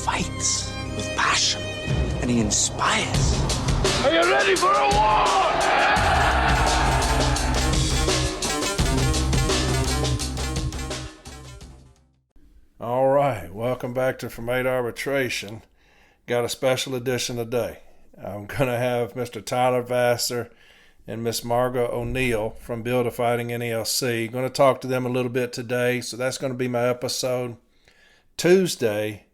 fights with passion, and he inspires. Are you ready for a war? All right, welcome back to From 8 Arbitration. Got a special edition today. I'm going to have Mr. Tyler Vasseur and Miss Margo O'Neill from Build A Fighting NALC. Going to talk to them a little bit today, so that's going to be my episode. Tuesday,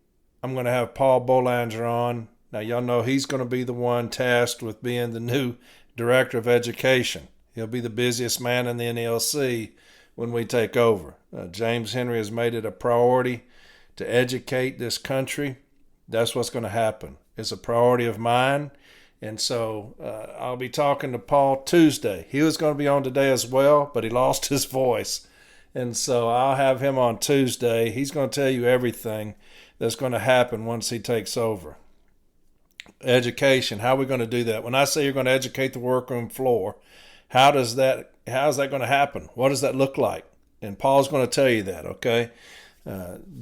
I'm going to have Paul Bolanger on. Now, y'all know he's going to be the one tasked with being the new Director of Education. He'll be the busiest man in the NALC when we take over. James Henry has made it a priority to educate this country. That's what's going to happen. It's a priority of mine. And so I'll be talking to Paul Tuesday. He was going to be on today as well, but he lost his voice. And so I'll have him on Tuesday. He's going to tell you everything that's going to happen once he takes over. Education, how are we going to do that? When I say you're going to educate the workroom floor, how is that going to happen? What does that look like? And Paul's going to tell you that, okay?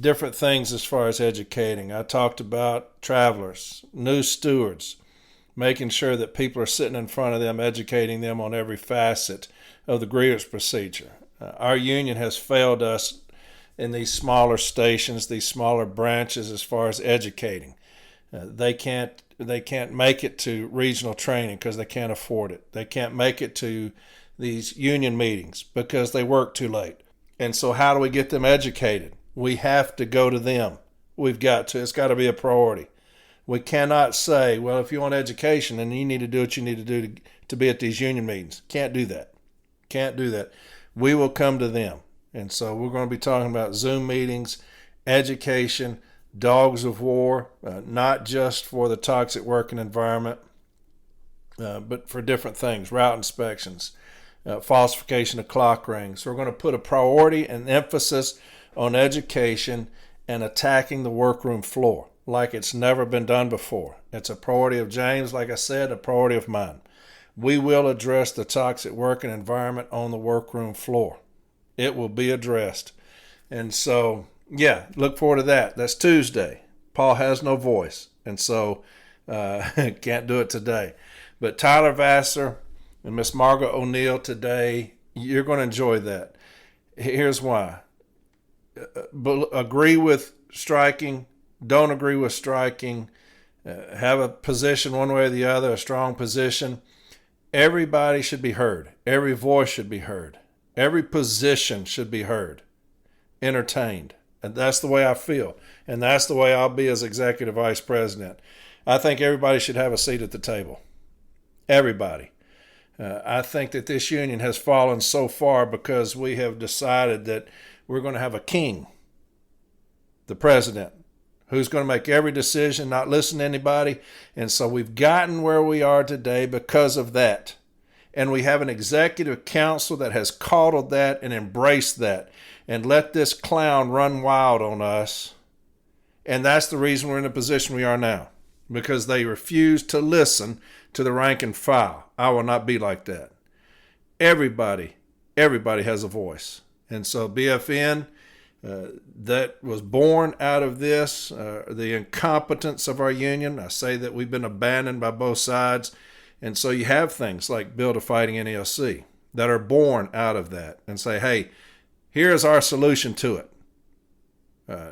Different things as far as educating. I talked about travelers, new stewards, making sure that people are sitting in front of them, educating them on every facet of the grievance procedure. Our union has failed us in these smaller stations, these smaller branches as far as educating. They can't make it to regional training because they can't afford it. They can't make it to these union meetings because they work too late. And so how do we get them educated? We have to go to them. We've got to. It's got to be a priority. We cannot say, well, if you want education, then you need to do what you need to do to be at these union meetings. Can't do that. Can't do that. We will come to them. And so we're going to be talking about Zoom meetings, education, dogs of war, not just for the toxic working environment, but for different things, route inspections, falsification of clock rings. So we're going to put a priority and emphasis on education and attacking the workroom floor like it's never been done before. It's a priority of James, like I said, a priority of mine. We will address the toxic working environment on the workroom floor. It will be addressed. And so, yeah, look forward to that. That's Tuesday. Paul has no voice, and so can't do it today. But Tyler Vasseur and Miss Margo O'Neill today, you're going to enjoy that. Here's why. Agree with striking, don't agree with striking, have a position one way or the other, a strong position. Everybody should be heard. Every voice should be heard. Every position should be heard, entertained. And that's the way I feel. And that's the way I'll be as executive vice president. I think everybody should have a seat at the table. Everybody. I think that this union has fallen so far because we have decided that we're going to have a king, the president, who's going to make every decision, not listen to anybody. And so we've gotten where we are today because of that. And we have an executive council that has coddled that and embraced that and let this clown run wild on us. And that's the reason we're in the position we are now, because they refuse to listen to the rank and file. I will not be like that. Everybody has a voice. And so BFN, that was born out of this, the incompetence of our union. I say that we've been abandoned by both sides. And so you have things like Build A Fighting NALC that are born out of that and say, hey, here's our solution to it.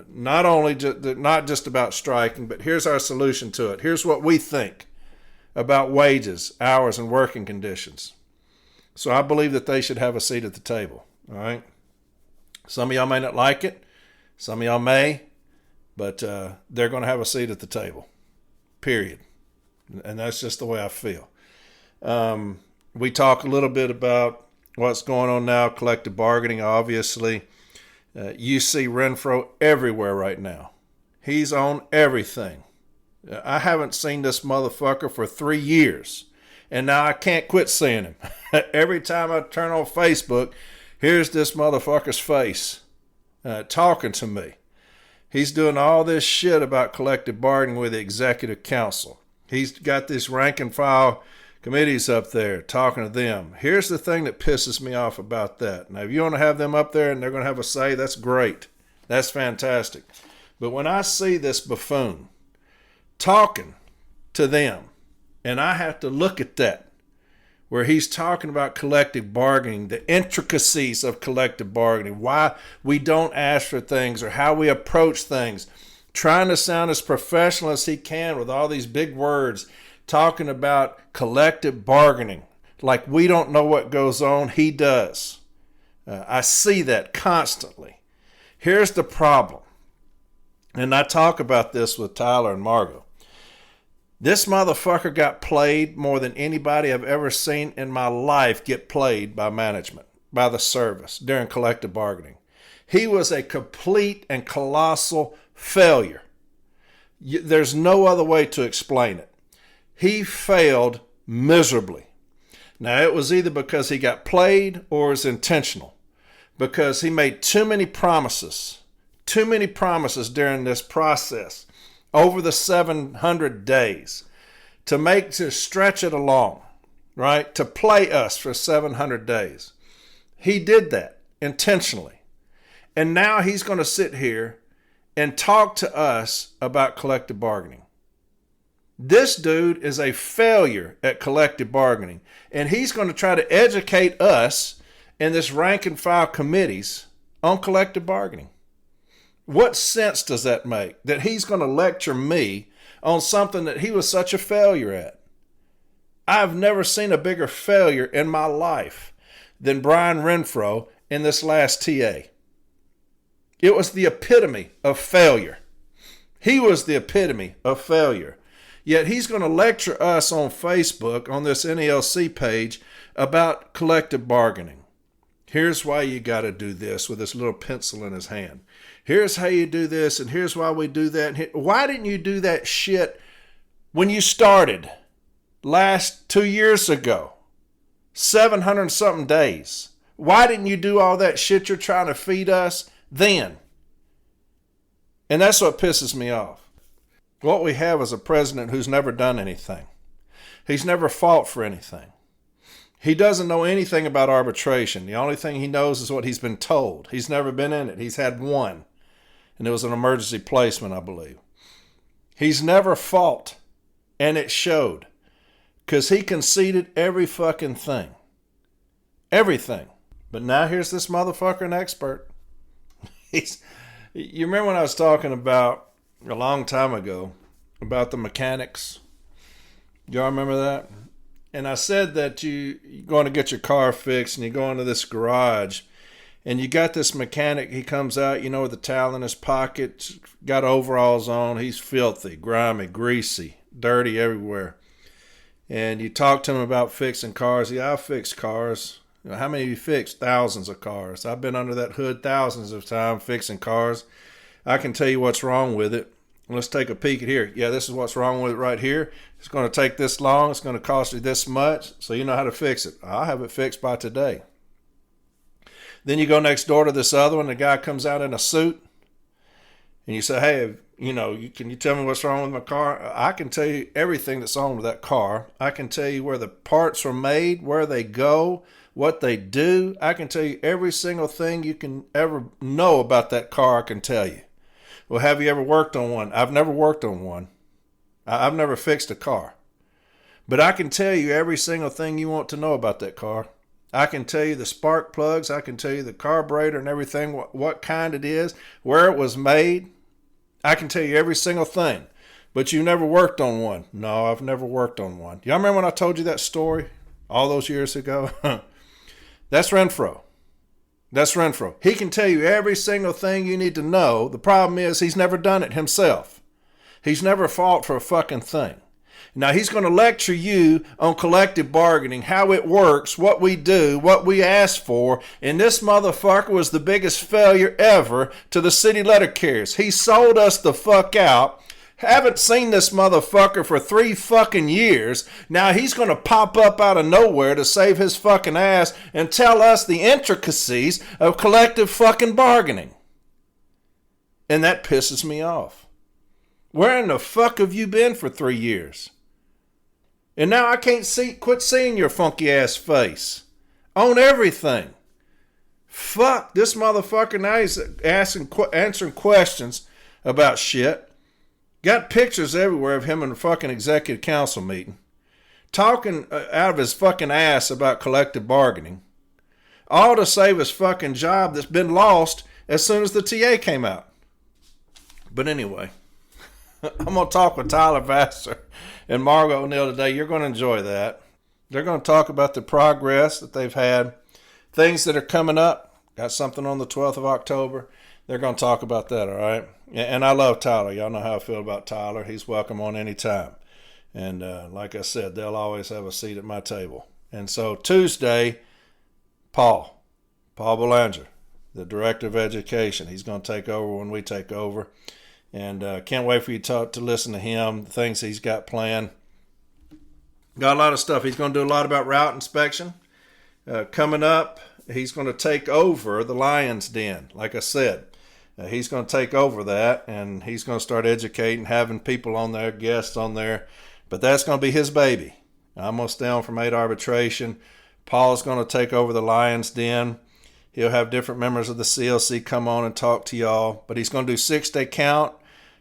Not just about striking, but here's our solution to it. Here's what we think about wages, hours, and working conditions. So I believe that they should have a seat at the table. All right. Some of y'all may not like it. Some of y'all may, but they're going to have a seat at the table. Period. And that's just the way I feel. We talk a little bit about what's going on now, collective bargaining, obviously. You see Renfro everywhere right now. He's on everything. I haven't seen this motherfucker for 3 years, and now I can't quit seeing him. Every time I turn on Facebook, here's this motherfucker's face talking to me. He's doing all this shit about collective bargaining with the executive council. He's got these rank and file committees up there talking to them. Here's the thing that pisses me off about that. Now, if you want to have them up there and they're going to have a say, that's great. That's fantastic. But when I see this buffoon talking to them, and I have to look at that, where he's talking about collective bargaining, the intricacies of collective bargaining, why we don't ask for things or how we approach things, trying to sound as professional as he can with all these big words, talking about collective bargaining. Like we don't know what goes on, he does. I see that constantly. Here's the problem, and I talk about this with Tyler and Margo. This motherfucker got played more than anybody I've ever seen in my life get played by management, by the service during collective bargaining. He was a complete and colossal failure. There's no other way to explain it. He failed miserably. Now, it was either because he got played or it was intentional, because he made too many promises during this process over the 700 days to stretch it along, right? To play us for 700 days. He did that intentionally. And now he's going to sit here and talk to us about collective bargaining. This dude is a failure at collective bargaining, and he's going to try to educate us in this rank and file committees on collective bargaining. What sense does that make? That he's going to lecture me on something that he was such a failure at? I've never seen a bigger failure in my life than Brian Renfro in this last TA. It was the epitome of failure. He was the epitome of failure. Yet he's going to lecture us on Facebook, on this NALC page, about collective bargaining. Here's why you got to do this, with this little pencil in his hand. Here's how you do this, and here's why we do that. Why didn't you do that shit when you started 2 years ago? 700 something days. Why didn't you do all that shit you're trying to feed us then? And that's what pisses me off. What we have is a president who's never done anything. He's never fought for anything. He doesn't know anything about arbitration. The only thing he knows is what he's been told. He's never been in it. He's had one, and it was an emergency placement, I believe. He's never fought, and it showed, because he conceded every fucking thing. Everything. But now here's this motherfucker, an expert. You remember when I was talking about, a long time ago, about the mechanics? Y'all remember that? And I said that you're going to get your car fixed, and you go into this garage, and you got this mechanic. He comes out, with a towel in his pocket, got overalls on. He's filthy, grimy, greasy, dirty everywhere. And you talk to him about fixing cars. Yeah, I fix cars. How many of you fixed? Thousands of cars. I've been under that hood thousands of times fixing cars. I can tell you what's wrong with it. Let's take a peek at here. Yeah, this is what's wrong with it right here. It's going to take this long. It's going to cost you this much. So you know how to fix it. I'll have it fixed by today. Then you go next door to this other one. The guy comes out in a suit. And you say, hey, can you tell me what's wrong with my car? I can tell you everything that's wrong with that car. I can tell you where the parts are made, where they go, what they do. I can tell you every single thing you can ever know about that car. I can tell you. Well, have you ever worked on one? I've never worked on one. I've never fixed a car. But I can tell you every single thing you want to know about that car. I can tell you the spark plugs. I can tell you the carburetor and everything, what kind it is, where it was made. I can tell you every single thing. But you never worked on one. No, I've never worked on one. Y'all remember when I told you that story all those years ago? That's Renfro. That's Renfro. He can tell you every single thing you need to know. The problem is he's never done it himself. He's never fought for a fucking thing. Now he's going to lecture you on collective bargaining, how it works, what we do, what we ask for. And this motherfucker was the biggest failure ever to the city letter carriers. He sold us the fuck out. Haven't seen this motherfucker for 3 fucking years. Now he's going to pop up out of nowhere to save his fucking ass and tell us the intricacies of collective fucking bargaining. And that pisses me off. Where in the fuck have you been for 3 years? And now I can't quit seeing your funky ass face on everything. Fuck this motherfucker. Now he's answering questions about shit. Got pictures everywhere of him in a fucking executive council meeting, talking out of his fucking ass about collective bargaining, all to save his fucking job that's been lost as soon as the TA came out. But anyway, I'm going to talk with Tyler Vasseur and Margo O'Neill today. You're going to enjoy that. They're going to talk about the progress that they've had, things that are coming up. Got something on the 12th of October. They're going to talk about that, all right? And I love Tyler. Y'all know how I feel about Tyler. He's welcome on any time. And like I said, they'll always have a seat at my table. And so Tuesday, Paul Belanger, the Director of Education. He's going to take over when we take over. And can't wait for you to listen to him, the things he's got planned. Got a lot of stuff. He's going to do a lot about route inspection. Coming up, he's going to take over the Lion's Den, like I said. He's going to take over that, and he's going to start educating, having people on there, guests on there. But that's going to be his baby. I'm going to stay on from 8 arbitration. Paul's going to take over the Lion's Den. He'll have different members of the CLC come on and talk to y'all. But he's going to do 6-day count,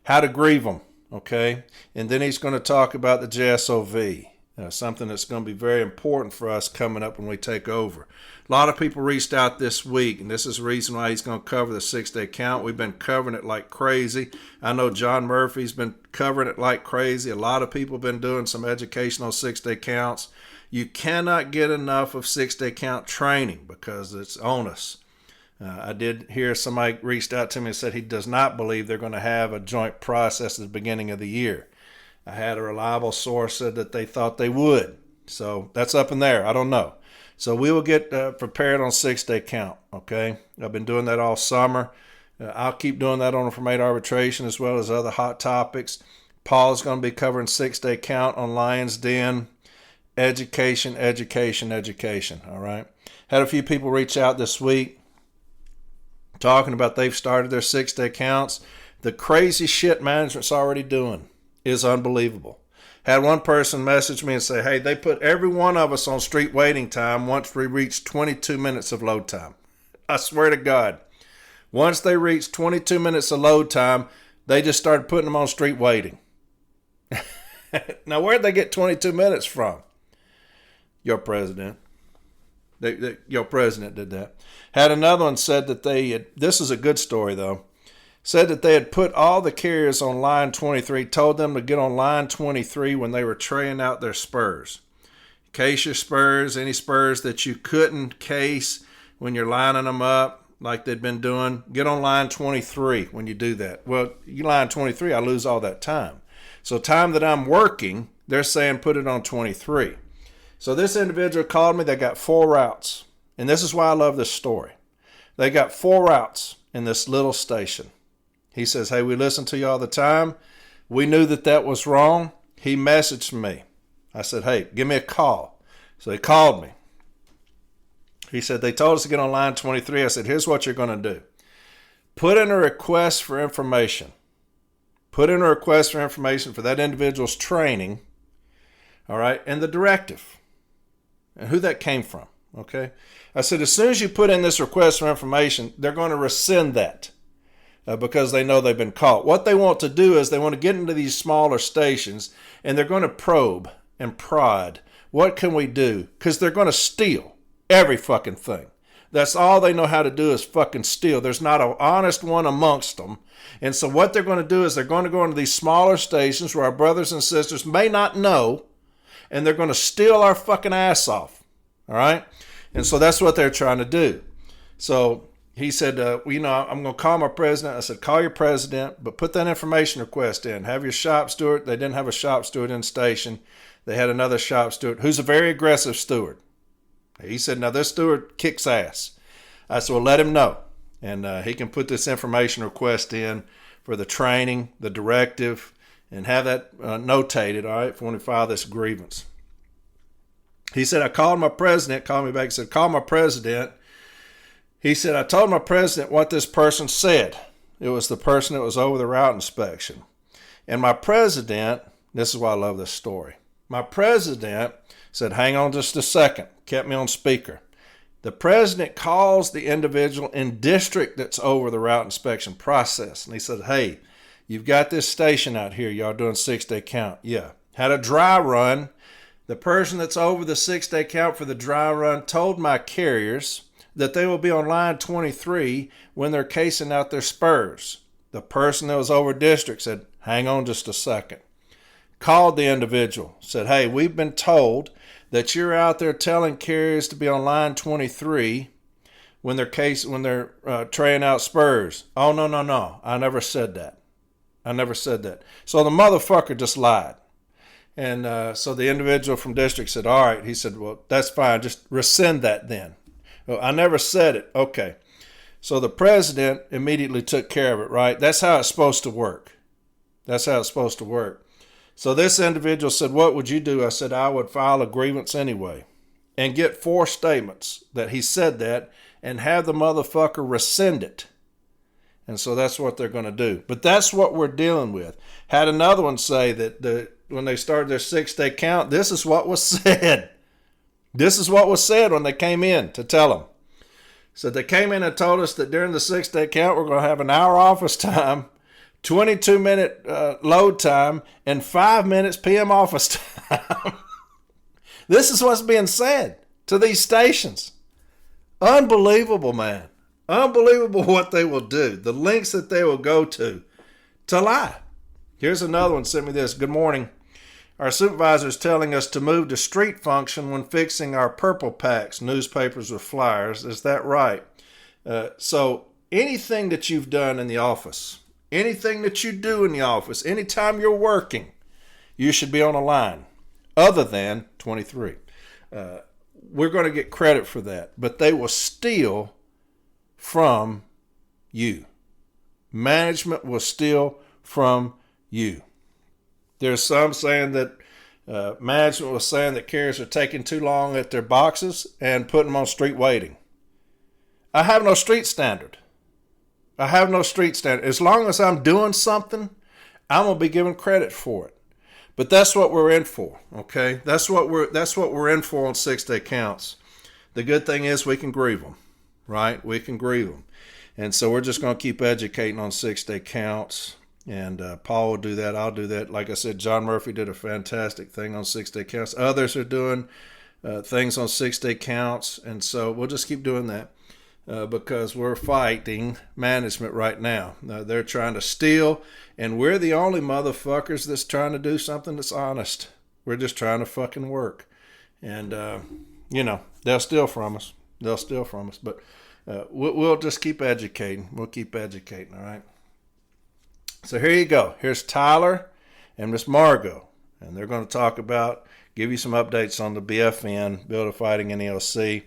how to grieve them, okay? And then he's going to talk about the JSOV, something that's going to be very important for us coming up when we take over. A lot of people reached out this week, and this is the reason why he's going to cover the 6-day count. We've been covering it like crazy. I know John Murphy's been covering it like crazy. A lot of people have been doing some educational 6-day counts. You cannot get enough of 6-day count training because it's on us. I did hear somebody reached out to me and said he does not believe they're going to have a joint process at the beginning of the year. I had a reliable source said that they thought they would. So that's up in there. I don't know. So we will get prepared on 6-day count, okay? I've been doing that all summer. I'll keep doing that on From 8 arbitration as well as other hot topics. Paul's going to be covering 6-day count on Lion's Den. Education, all right? Had a few people reach out this week talking about they've started their 6-day counts. The crazy shit management's already doing is unbelievable. Had one person message me and say, hey, they put every one of us on street waiting time once we reached 22 minutes of load time. I swear to God. Once they reached 22 minutes of load time, they just started putting them on street waiting. Now, where'd they get 22 minutes from? Your president. Your president did that. Had another one said that they had, this is a good story though, said that they had put all the carriers on line 23, told them to get on line 23 when they were traying out their spurs. Case your spurs, any spurs that you couldn't case when you're lining them up like they'd been doing, get on line 23 when you do that. Well, you line 23, I lose all that time. So time that I'm working, they're saying put it on 23. So this individual called me. They got 4 routes. And this is why I love this story. They got 4 routes in this little station. He says, hey, we listen to you all the time. We knew that that was wrong. He messaged me. I said, hey, give me a call. So he called me. He said, they told us to get on line 23. I said, here's what you're going to do. Put in a request for information. Put in a request for information for that individual's training, all right, and the directive. And who that came from, okay? I said, as soon as you put in this request for information, they're going to rescind that because they know they've been caught. What they want to do is they want to get into these smaller stations, and they're going to probe and prod. What can we do? Because they're going to steal every fucking thing. That's all they know how to do is fucking steal. There's not an honest one amongst them. And so what they're going to do is they're going to go into these smaller stations where our brothers and sisters may not know, and they're going to steal our fucking ass off, all right? And so that's what they're trying to do. So he said, I'm going to call my president. I said, call your president, but put that information request in. Have your shop steward. They didn't have a shop steward in the station. They had another shop steward who's a very aggressive steward. He said, now this steward kicks ass. I said, well, let him know. And he can put this information request in for the training, the directive, and have that notated, all right, for when we file this grievance. He said, I called my president, called me back and said, call my president. He said, I told my president what this person said. It was the person that was over the route inspection. And my president, this is why I love this story. My president said, hang on just a second, kept me on speaker. The president calls the individual in district that's over the route inspection process. And he said, hey, You've got this station out here. Y'all doing 6-day count. Yeah. Had a dry run. The person that's over the 6-day count for the dry run told my carriers that they will be on line 23 when they're casing out their spurs. The person that was over district said, hang on just a second. Called the individual, said, hey, we've been told that you're out there telling carriers to be on line 23 when they're traying out spurs. Oh, no. I never said that. So the motherfucker just lied. And so the individual from district said, all right. He said, well, that's fine. Just rescind that then. Well, I never said it. Okay. So the president immediately took care of it, right? That's how it's supposed to work. So this individual said, what would you do? I said, I would file a grievance anyway and get 4 statements that he said that and have the motherfucker rescind it. And so that's what they're going to do. But that's what we're dealing with. Had another one say that when they started their 6-day count, this is what was said. This is what was said when they came in to tell them. So they came in and told us that during the 6-day count, we're going to have an hour office time, 22-minute load time, and 5 minutes PM office time. This is what's being said to these stations. Unbelievable, man. Unbelievable what they will do. The lengths that they will go to lie. Here's another one. Send me this. Good morning. Our supervisor is telling us to move to street function when fixing our purple packs, newspapers with flyers. Is that right? So anything that you've done in the office, anything that you do in the office, anytime you're working, you should be on a line other than 23. We're going to get credit for that, but they will steal from you. Management will steal from you. There's some saying that management was saying that carriers are taking too long at their boxes and putting them on street waiting. I have no street standard. As long as I'm doing something, I'm going to be given credit for it. But that's what we're in for, okay? That's what we're in for on 6-day counts. The good thing is we can grieve them, right? We can grieve them. And so we're just going to keep educating on 6-day counts. And Paul will do that. I'll do that. Like I said, John Murphy did a fantastic thing on 6-day counts. Others are doing things on 6-day counts. And so we'll just keep doing that because we're fighting management right now. They're trying to steal, and we're the only motherfuckers that's trying to do something that's honest. We're just trying to fucking work. And, they'll steal from us. But we'll just keep educating. We'll keep educating, all right? So here you go. Here's Tyler and Miss Margo. And they're going to give you some updates on the BFN, Build A Fighting NALC.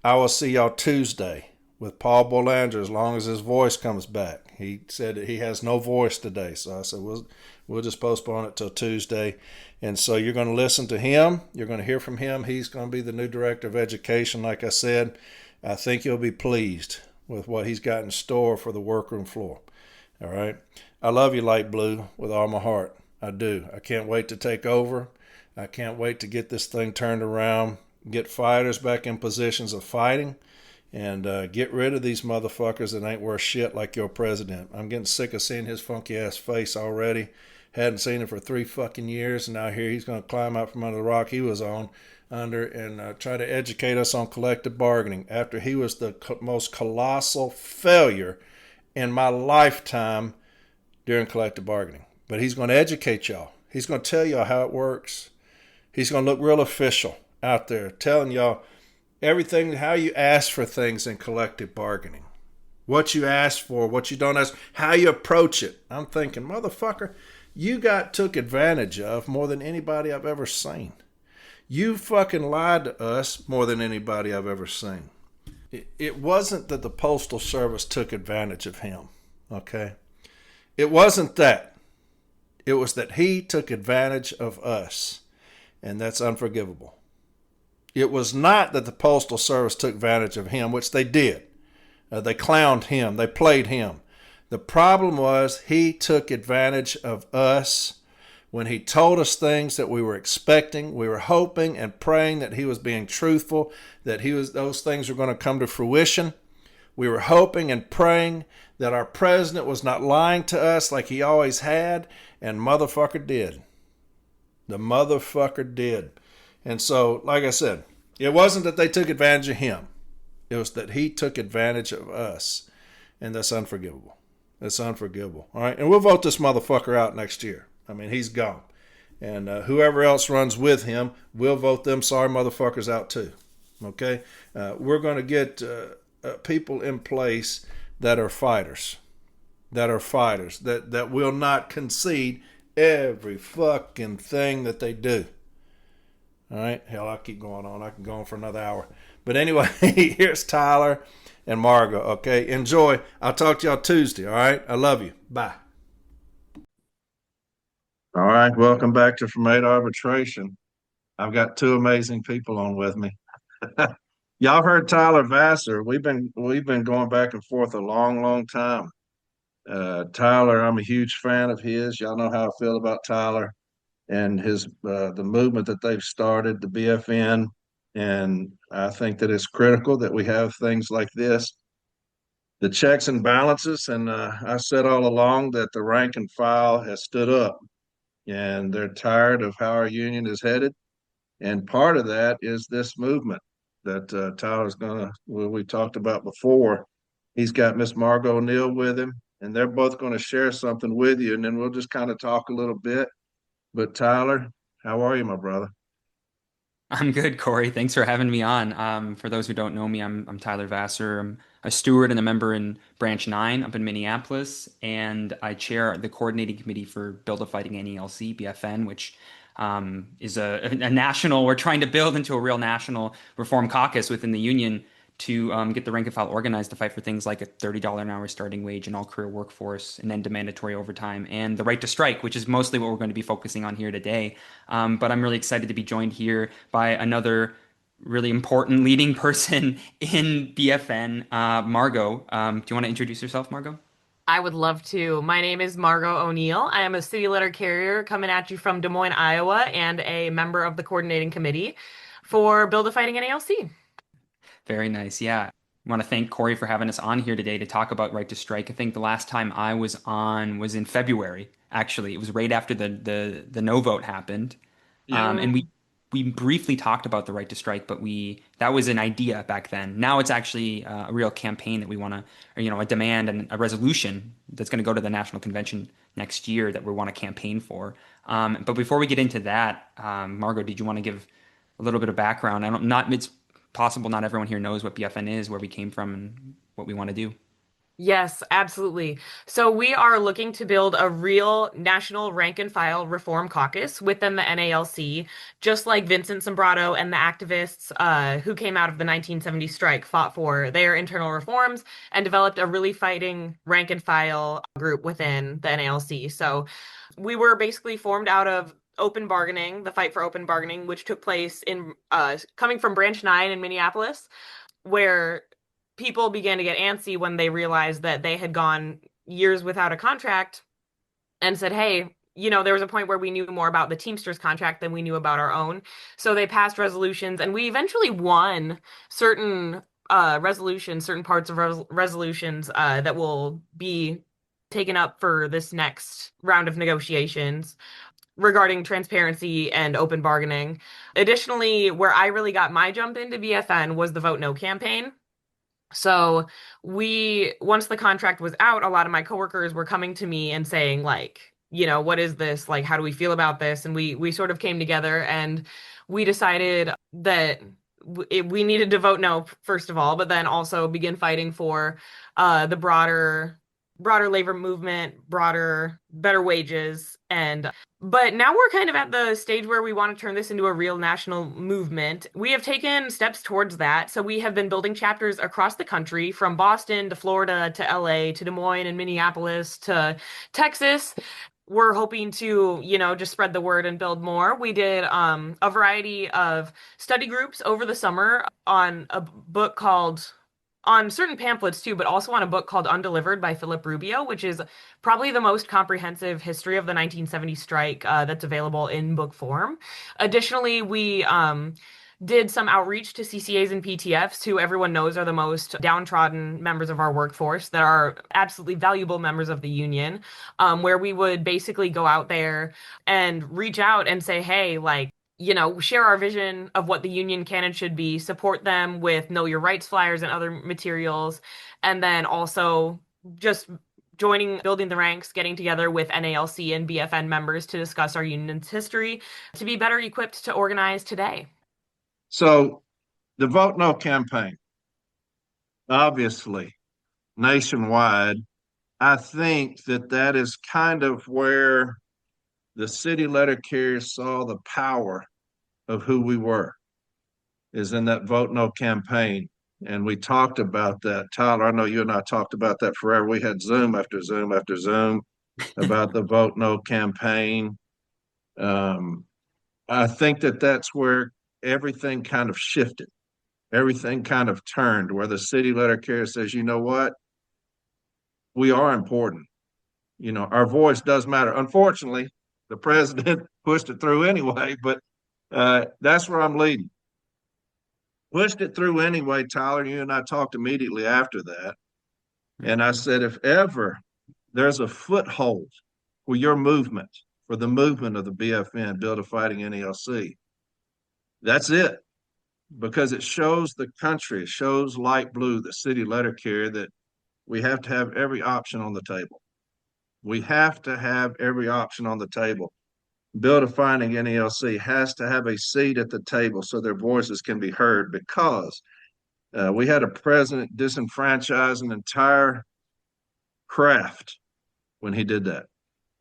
I will see y'all Tuesday with Paul Bolanger as long as his voice comes back. He said that he has no voice today. So I said, we'll just postpone it till Tuesday. And so you're going to listen to him. You're going to hear from him. He's going to be the new director of education. Like I said, I think you'll be pleased with what he's got in store for the workroom floor. All right. I love you, Light Blue, with all my heart. I do. I can't wait to take over. I can't wait to get this thing turned around, get fighters back in positions of fighting, and get rid of these motherfuckers that ain't worth shit like your president. I'm getting sick of seeing his funky ass face already. Hadn't seen him for 3 fucking years, and now here he's going to climb out from under the rock he was under and try to educate us on collective bargaining after he was the most colossal failure in my lifetime during collective bargaining. But he's going to educate y'all. He's going to tell y'all how it works. He's going to look real official out there, telling y'all everything, how you ask for things in collective bargaining. What you ask for, what you don't ask, how you approach it. I'm thinking, motherfucker, you got took advantage of more than anybody I've ever seen. You fucking lied to us more than anybody I've ever seen. It wasn't that the Postal Service took advantage of him, okay? It wasn't that. It was that he took advantage of us, and that's unforgivable. It was not that the Postal Service took advantage of him, which they did. They clowned him. They played him. The problem was he took advantage of us when he told us things that we were expecting. We were hoping and praying that he was being truthful, that those things were going to come to fruition. We were hoping and praying that our president was not lying to us like he always had, and motherfucker did. The motherfucker did. And so, like I said, it wasn't that they took advantage of him. It was that he took advantage of us. And that's unforgivable. That's unforgivable. All right. And we'll vote this motherfucker out next year. I mean, he's gone. And whoever else runs with him, we'll vote them sorry motherfuckers out too. Okay. We're going to get people in place that are fighters. That will not concede every fucking thing that they do. All right. Hell, I'll keep going on. I can go on for another hour. But anyway, here's Tyler and Margo. Okay. Enjoy. I'll talk to y'all Tuesday. All right. I love you. Bye. All right. Welcome back to From 8 Arbitration. I've got two amazing people on with me. Y'all heard Tyler Vasseur. We've been going back and forth a long time. Tyler, I'm a huge fan of his. Y'all know how I feel about Tyler and his the movement that they've started, the BFN, and I think that it's critical that we have things like this, the checks and balances. And I said all along that the rank and file has stood up, and they're tired of how our union is headed. And part of that is this movement that Tyler's gonna. Well, we talked about before. He's got Miss Margo O'Neill with him, and they're both going to share something with you, and then we'll just kind of talk a little bit. But Tyler, how are you, my brother? I'm good, Corey. Thanks for having me on. For those who don't know me, I'm Tyler Vasseur. I'm a steward and a member in Branch 9 up in Minneapolis, and I chair the coordinating committee for Build A Fighting NALC, BFN, which is a national, we're trying to build into a real national reform caucus within the union to get the rank and file organized to fight for things like a $30 an hour starting wage in all career workforce, and end mandatory overtime, and the right to strike, which is mostly what we're going to be focusing on here today. But I'm really excited to be joined here by another really important leading person in BFN, Margo. Do you want to introduce yourself, Margo? I would love to. My name is Margo O'Neill. I am a city letter carrier coming at you from Des Moines, Iowa, and a member of the coordinating committee for Build a Fighting NALC. Very nice. Yeah. I want to thank Corey for having us on here today to talk about right to strike. I think the last time I was on was in February, actually. It was right after the no vote happened. And we briefly talked about the right to strike, but we that was an idea back then. Now it's actually a real campaign that we want to, or, a demand and a resolution that's going to go to the national convention next year that we want to campaign for. But before we get into that, Margo, did you want to give a little bit of background? It's possible not everyone here knows what BFN is, where we came from, and what we want to do. Yes, absolutely. So we are looking to build a real national rank and file reform caucus within the NALC, just like Vincent Sombrato and the activists who came out of the 1970 strike fought for their internal reforms and developed a really fighting rank and file group within the NALC. So we were basically formed out of open bargaining, the fight for open bargaining, which took place in coming from Branch 9 in Minneapolis, where people began to get antsy when they realized that they had gone years without a contract and said, hey, there was a point where we knew more about the Teamsters contract than we knew about our own. So they passed resolutions, and we eventually won certain resolutions, certain parts of resolutions that will be taken up for this next round of negotiations regarding transparency and open bargaining. Additionally, where I really got my jump into BFN was the Vote No campaign. So once the contract was out, a lot of my coworkers were coming to me and saying, like, what is this? Like, how do we feel about this? And we sort of came together and we decided that we needed to vote no, first of all, but then also begin fighting for the broader labor movement, better wages. But now we're kind of at the stage where we want to turn this into a real national movement. We have taken steps towards that. So we have been building chapters across the country, from Boston to Florida to LA to Des Moines and Minneapolis to Texas. We're hoping to, just spread the word and build more. We did a variety of study groups over the summer on a book on certain pamphlets too, but also on a book called Undelivered by Philip Rubio, which is probably the most comprehensive history of the 1970 strike that's available in book form. Additionally, we did some outreach to CCAs and PTFs, who everyone knows are the most downtrodden members of our workforce that are absolutely valuable members of the union, where we would basically go out there and reach out and say, hey, like, share our vision of what the union can and should be, support them with Know Your Rights flyers and other materials, and then also just building the ranks, getting together with NALC and BFN members to discuss our union's history to be better equipped to organize today. So the Vote No campaign, obviously nationwide, I think that is kind of where the city letter carriers saw the power of who we were, is in that Vote No campaign. And we talked about that. Tyler, I know you and I talked about that forever. We had Zoom after Zoom after Zoom about the Vote No campaign. I think that's where everything kind of shifted. Everything kind of turned where the city letter carrier says, you know what? We are important. Our voice does matter. Unfortunately, the president pushed it through anyway, but that's where I'm leading. Pushed it through anyway, Tyler. You and I talked immediately after that. And I said, if ever there's a foothold for your movement, for the movement of the BFN, Build a Fighting NALC, that's it. Because it shows the country, it shows Light Blue, the city letter carrier, that we have to have every option on the table. We have to have every option on the table. Build a Fighting NALC has to have a seat at the table so their voices can be heard, because we had a president disenfranchise an entire craft when he did that.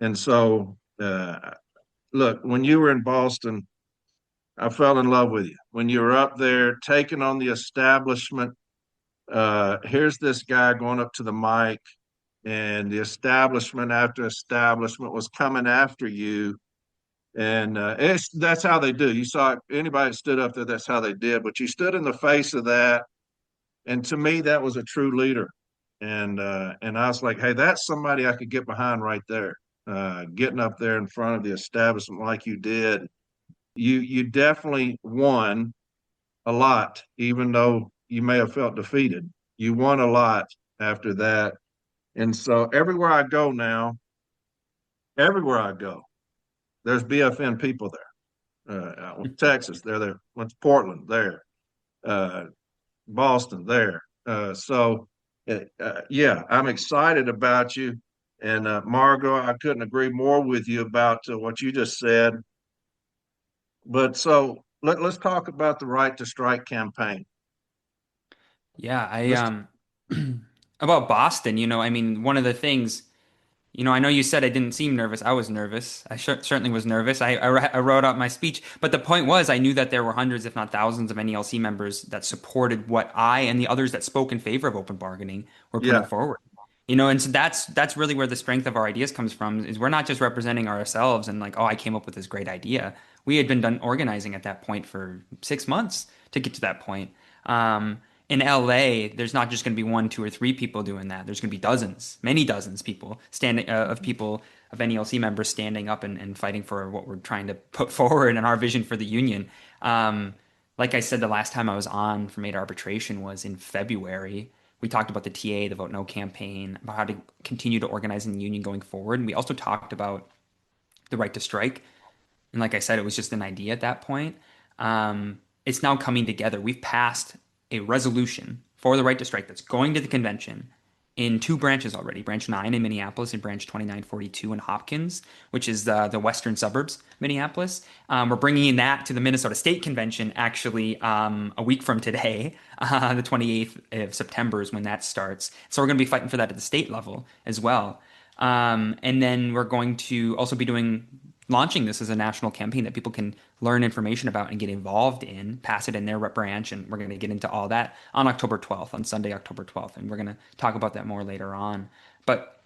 And so, look, when you were in Boston, I fell in love with you. When you were up there taking on the establishment, here's this guy going up to the mic, and the establishment after establishment was coming after you. And that's how they do. You saw anybody that stood up there, that's how they did. But you stood in the face of that. And to me, that was a true leader. And I was like, hey, that's somebody I could get behind right there. Getting up there in front of the establishment like you did. You definitely won a lot, even though you may have felt defeated. You won a lot after that. And so everywhere I go now, there's BFN people there. Texas, they're there. Went to Portland, there. Boston, there. Yeah, I'm excited about you. And Margo, I couldn't agree more with you about what you just said. But so let's talk about the Right to Strike campaign. Yeah, about Boston, I mean, one of the things, I know you said I didn't seem nervous. I was nervous. I certainly was nervous. I wrote out my speech, but the point was I knew that there were hundreds, if not thousands, of NELC members that supported what I and the others that spoke in favor of open bargaining were putting Yeah. forward. And so that's really where the strength of our ideas comes from, is we're not just representing ourselves and like, oh, I came up with this great idea. We had been done organizing at that point for 6 months to get to that point. In LA, there's not just going to be one, two, or three people doing that. There's going to be dozens, many dozens people standing of NELC members standing up and fighting for what we're trying to put forward and our vision for the union. Like I said, the last time I was on for Made Arbitration was in February. We talked about the TA, the Vote No campaign, about how to continue to organize in the union going forward. And we also talked about the right to strike. And like I said, it was just an idea at that point. It's now coming together. We've passed a resolution for the right to strike that's going to the convention in two branches already, Branch 9 in Minneapolis and Branch 2942 in Hopkins, which is the western suburbs of Minneapolis. We're bringing that to the Minnesota State Convention actually a week from today. The 28th of September is when that starts. So we're going to be fighting for that at the state level as well. And then we're going to also be launching this as a national campaign that people can learn information about and get involved in, pass it in their branch, and we're going to get into all that on October 12th, on Sunday, October 12th, and we're going to talk about that more later on. But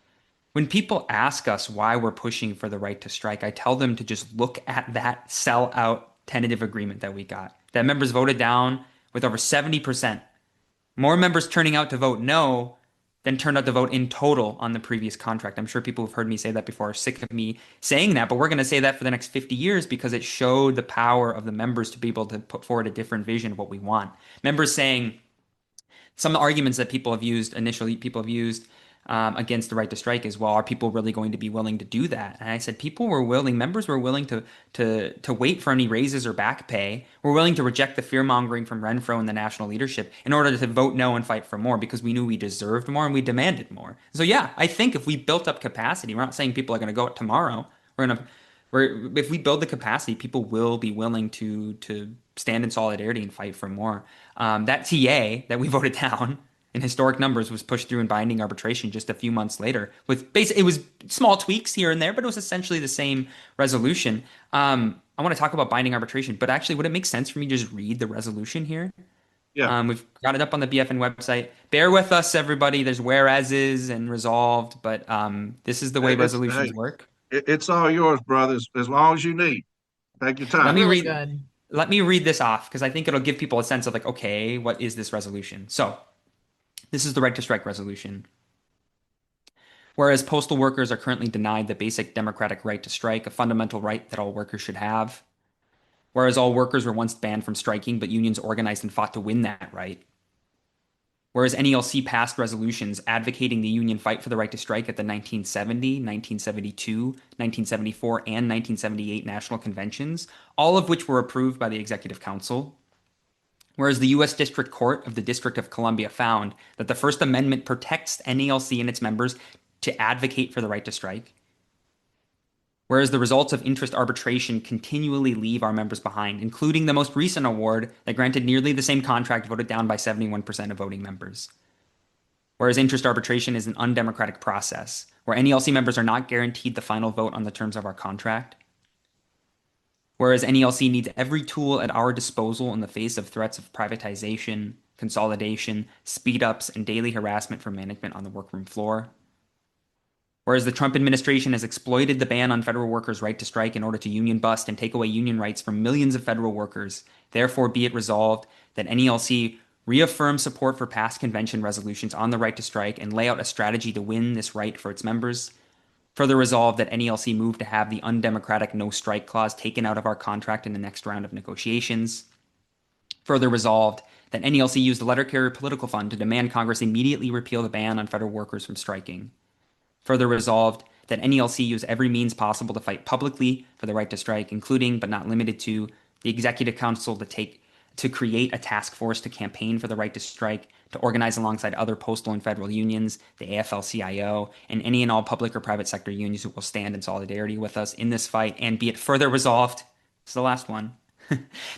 when people ask us why we're pushing for the right to strike, I tell them to just look at that sell-out tentative agreement that we got, that members voted down with over 70%. More members turning out to vote no than turned out to vote in total on the previous contract. I'm sure people who've heard me say that before are sick of me saying that, but we're going to say that for the next 50 years because it showed the power of the members to be able to put forward a different vision of what we want. Members saying some arguments that people have used against the right to strike is, well, are people really going to be willing to do that? And I said members were willing to wait for any raises or back pay. We're willing to reject the fear mongering from Renfro and the national leadership in order to vote no and fight for more because we knew we deserved more and we demanded more. So yeah, I think if we built up capacity, we're not saying people are going to go out tomorrow. If we build the capacity, people will be willing to stand in solidarity and fight for more. That TA that we voted down in historic numbers was pushed through in binding arbitration just a few months later. It was small tweaks here and there, but it was essentially the same resolution. I want to talk about binding arbitration, but actually, would it make sense for me to just read the resolution here? Yeah. We've got it up on the BFN website. Bear with us, everybody. There's whereases and resolved, but this is the way resolutions work. It's all yours, brothers, as long as you need. Take your time. Really good. Let me read this off because I think it'll give people a sense of like, okay, what is this resolution? So this is the right to strike resolution. Whereas postal workers are currently denied the basic democratic right to strike, a fundamental right that all workers should have. Whereas all workers were once banned from striking, but unions organized and fought to win that right. Whereas NELC passed resolutions advocating the union fight for the right to strike at the 1970, 1972, 1974, and 1978 national conventions, all of which were approved by the Executive Council. Whereas the U.S. District Court of the District of Columbia found that the First Amendment protects NELC and its members to advocate for the right to strike. Whereas the results of interest arbitration continually leave our members behind, including the most recent award that granted nearly the same contract voted down by 71% of voting members. Whereas interest arbitration is an undemocratic process, where NELC members are not guaranteed the final vote on the terms of our contract. Whereas NELC needs every tool at our disposal in the face of threats of privatization, consolidation, speed-ups, and daily harassment from management on the workroom floor. Whereas the Trump administration has exploited the ban on federal workers' right to strike in order to union bust and take away union rights from millions of federal workers. Therefore, be it resolved that NELC reaffirm support for past convention resolutions on the right to strike and lay out a strategy to win this right for its members. Further resolved that NELC move to have the undemocratic no-strike clause taken out of our contract in the next round of negotiations. Further resolved that NELC use the letter carrier political fund to demand Congress immediately repeal the ban on federal workers from striking. Further resolved that NELC use every means possible to fight publicly for the right to strike, including but not limited to the Executive Council to create a task force to campaign for the right to strike, to organize alongside other postal and federal unions, the AFL-CIO, and any and all public or private sector unions who will stand in solidarity with us in this fight. And be it further resolved, this is the last one,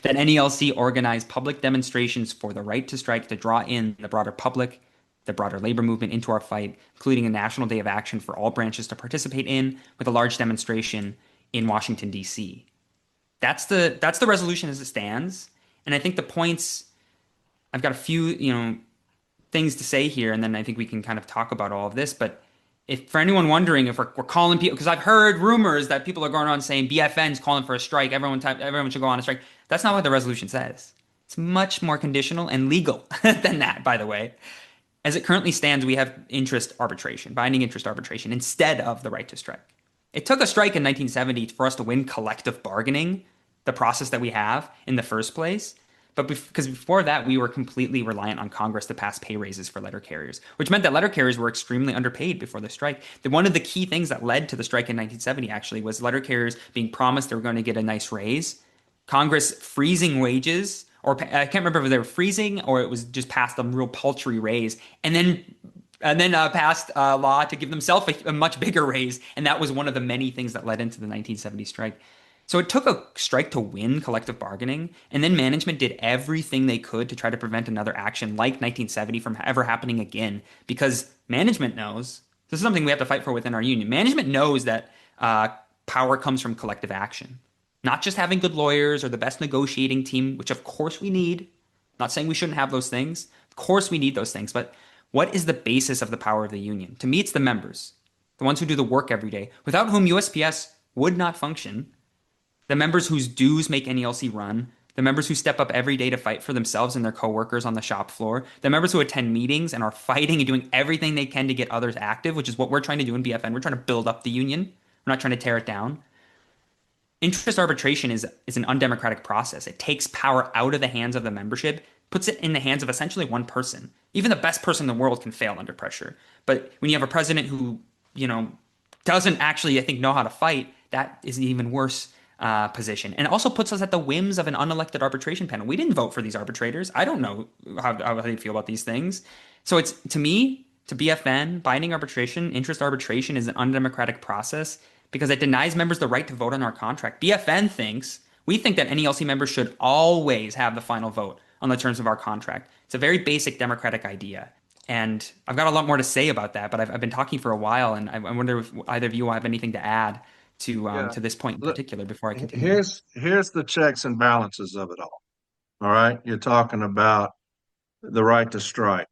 that NELC organize public demonstrations for the right to strike to draw in the broader public, the broader labor movement into our fight, including a national day of action for all branches to participate in, with a large demonstration in Washington, D.C. That's the resolution as it stands. And I think the points, I've got a few, things to say here, and then I think we can kind of talk about all of this. But if for anyone wondering if we're calling people, because I've heard rumors that people are going around saying BFN's calling for a strike, everyone should go on a strike. That's not what the resolution says. It's much more conditional and legal than that, by the way. As it currently stands, we have binding interest arbitration, instead of the right to strike. It took a strike in 1970 for us to win collective bargaining, the process that we have in the first place. But because before that, we were completely reliant on Congress to pass pay raises for letter carriers, which meant that letter carriers were extremely underpaid before the strike. One of the key things that led to the strike in 1970 actually was letter carriers being promised they were going to get a nice raise, Congress freezing wages, or I can't remember if they were freezing or it was just passed a real paltry raise, and then passed a law to give themselves a much bigger raise. And that was one of the many things that led into the 1970 strike. So it took a strike to win collective bargaining, and then management did everything they could to try to prevent another action like 1970 from ever happening again, because management knows, this is something we have to fight for within our union. Management knows that power comes from collective action. Not just having good lawyers or the best negotiating team, which of course we need. Not saying we shouldn't have those things. Of course we need those things. But what is the basis of the power of the union? To me, it's the members, the ones who do the work every day, without whom USPS would not function, the members whose dues make NELC run, the members who step up every day to fight for themselves and their coworkers on the shop floor, the members who attend meetings and are fighting and doing everything they can to get others active, which is what we're trying to do in BFN. We're trying to build up the union. We're not trying to tear it down. Interest arbitration is an undemocratic process. It takes power out of the hands of the membership, puts it in the hands of essentially one person. Even the best person in the world can fail under pressure. But when you have a president who, doesn't actually, I think, know how to fight, that is an even worse position. And it also puts us at the whims of an unelected arbitration panel. We didn't vote for these arbitrators. I don't know how they feel about these things. So it's, to me, to BFN, binding arbitration, interest arbitration is an undemocratic process because it denies members the right to vote on our contract. We think that NALC members should always have the final vote on the terms of our contract. It's a very basic democratic idea. And I've got a lot more to say about that, but I've been talking for a while, and I wonder if either of you will have anything to add to this point in Look, particular before I continue. here's the checks and balances of it all. All right. You're talking about the right to strike.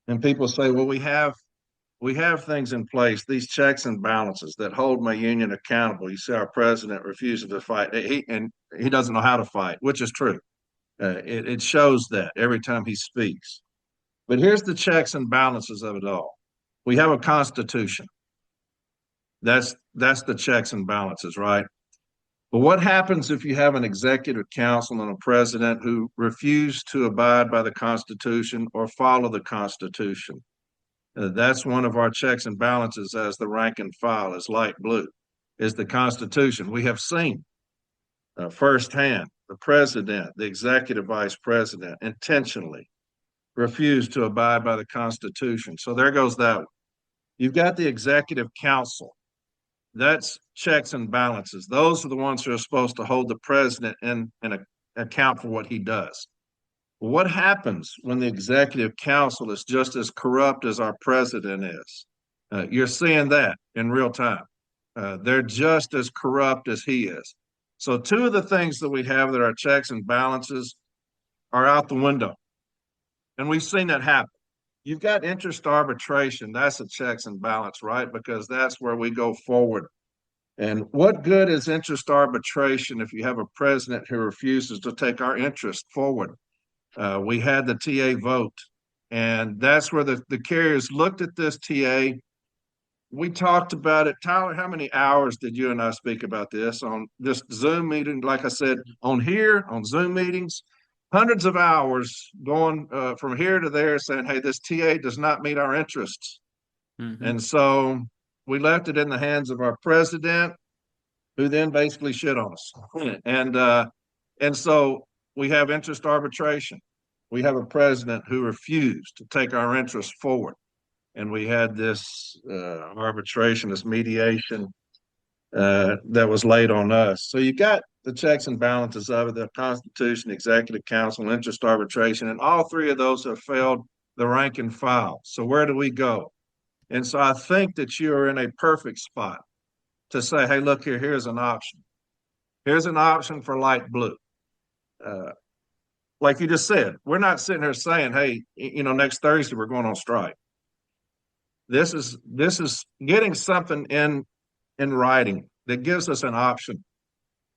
And people say, well, we have things in place, these checks and balances that hold my union accountable. You see, our president refuses to fight. He doesn't know how to fight, which is true. It shows that every time he speaks. But here's the checks and balances of it all. We have a constitution. That's the checks and balances, right? But what happens if you have an executive council and a president who refuse to abide by the Constitution or follow the Constitution? That's one of our checks and balances as the rank and file is light blue, is the Constitution. We have seen firsthand the president, the executive vice president intentionally refuse to abide by the Constitution. So there goes that one. You've got the executive council. That's checks and balances. Those are the ones who are supposed to hold the president in account for what he does. What happens when the executive council is just as corrupt as our president is? You're seeing that in real time. They're just as corrupt as he is. So two of the things that we have that are checks and balances are out the window. And we've seen that happen. You've got interest arbitration. That's a checks and balance, right? Because that's where we go forward. And what good is interest arbitration if you have a president who refuses to take our interest forward? We had the TA vote, and that's where the carriers looked at this TA. We talked about it. Tyler, how many hours did you and I speak about this on this Zoom meeting? Like I said, on Zoom meetings, hundreds of hours going from here to there saying, hey, this TA does not meet our interests. Mm-hmm. And so we left it in the hands of our president, who then basically shit on us. And so we have interest arbitration. We have a president who refused to take our interests forward. And we had this arbitration, this mediation that was laid on us. So you got the checks and balances of it, the Constitution, Executive Council, interest arbitration, and all three of those have failed the rank and file. So where do we go? And so I think that you are in a perfect spot to say, hey, look here, here's an option. Here's an option for light blue. Like you just said, we're not sitting here saying, hey, next Thursday we're going on strike. This is getting something in writing that gives us an option,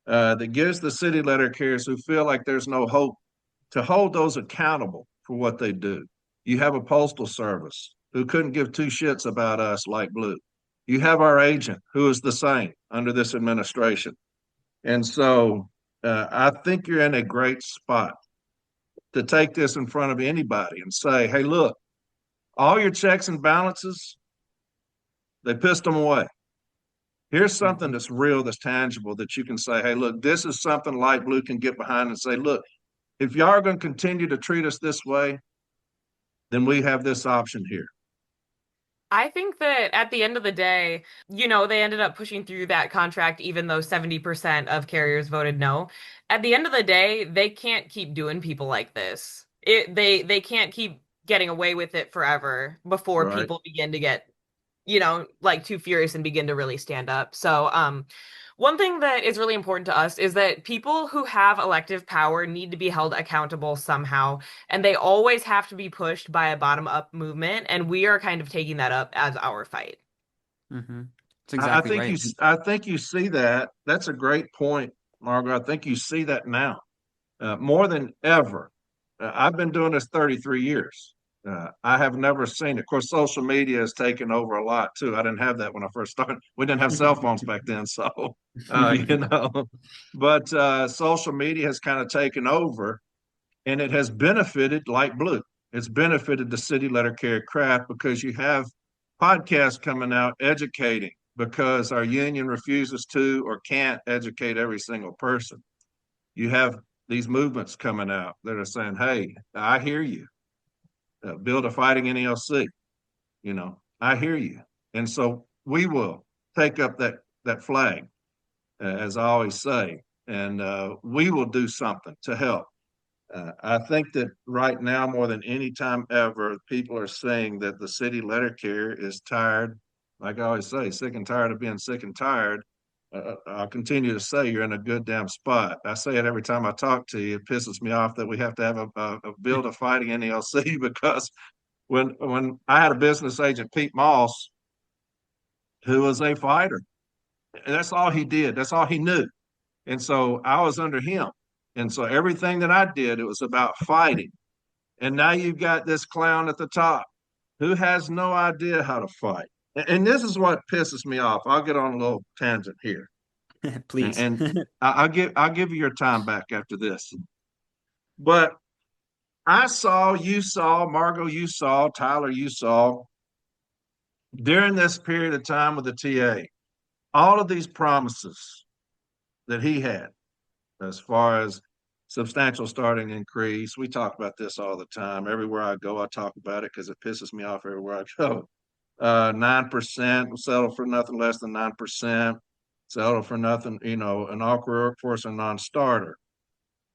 that gives the city letter carriers who feel like there's no hope to hold those accountable for what they do. You have a postal service who couldn't give two shits about us like blue. You have our agent who is the same under this administration. And so I think you're in a great spot to take this in front of anybody and say, hey, look, all your checks and balances, they pissed them away. Here's something that's real, that's tangible, that you can say, hey, look, this is something light blue can get behind and say, look, if y'all are going to continue to treat us this way, then we have this option here. I think that at the end of the day, they ended up pushing through that contract, even though 70% of carriers voted no. At the end of the day, they can't keep doing people like this. They can't keep getting away with it forever before Right. People begin to get, too furious and begin to really stand up. So, one thing that is really important to us is that people who have elective power need to be held accountable somehow, and they always have to be pushed by a bottom-up movement, and we are kind of taking that up as our fight. Mm-hmm. That's exactly right. I think you see that. That's a great point, Margo. I think you see that now. more than ever. I've been doing this 33 years. I have never seen it. Of course, social media has taken over a lot too. I didn't have that when I first started. We didn't have cell phones back then, so you know. But social media has kind of taken over, and it has benefited Light Blue. It's benefited the city letter carrier craft because you have podcasts coming out educating because our union refuses to or can't educate every single person. You have these movements coming out that are saying, "Hey, I hear you. Build a fighting NALC. You know, I hear you," and so we will take up that flag, as I always say, and we will do something to help. I think that right now, more than any time ever, people are saying that the city letter carrier is tired. Like I always say, sick and tired of being sick and tired. I'll continue to say you're in a good damn spot. I say it every time I talk to you. It pisses me off that we have to have a Build A Fighting NALC because when I had a business agent, Pete Moss, who was a fighter, and that's all he did. That's all he knew. And so I was under him. And so everything that I did, it was about fighting. And now you've got this clown at the top who has no idea how to fight. And this is what pisses me off. I'll get on a little tangent here. Please. And I'll give you your time back after this. But I saw, you saw, Margo, you saw, Tyler, you saw, during this period of time with the TA, all of these promises that he had as far as substantial starting increase. We talk about this all the time. Everywhere I go, I talk about it because it pisses me off everywhere I go. 9%, settle for nothing less than 9%, settle for nothing, you know, an awkward workforce and non-starter.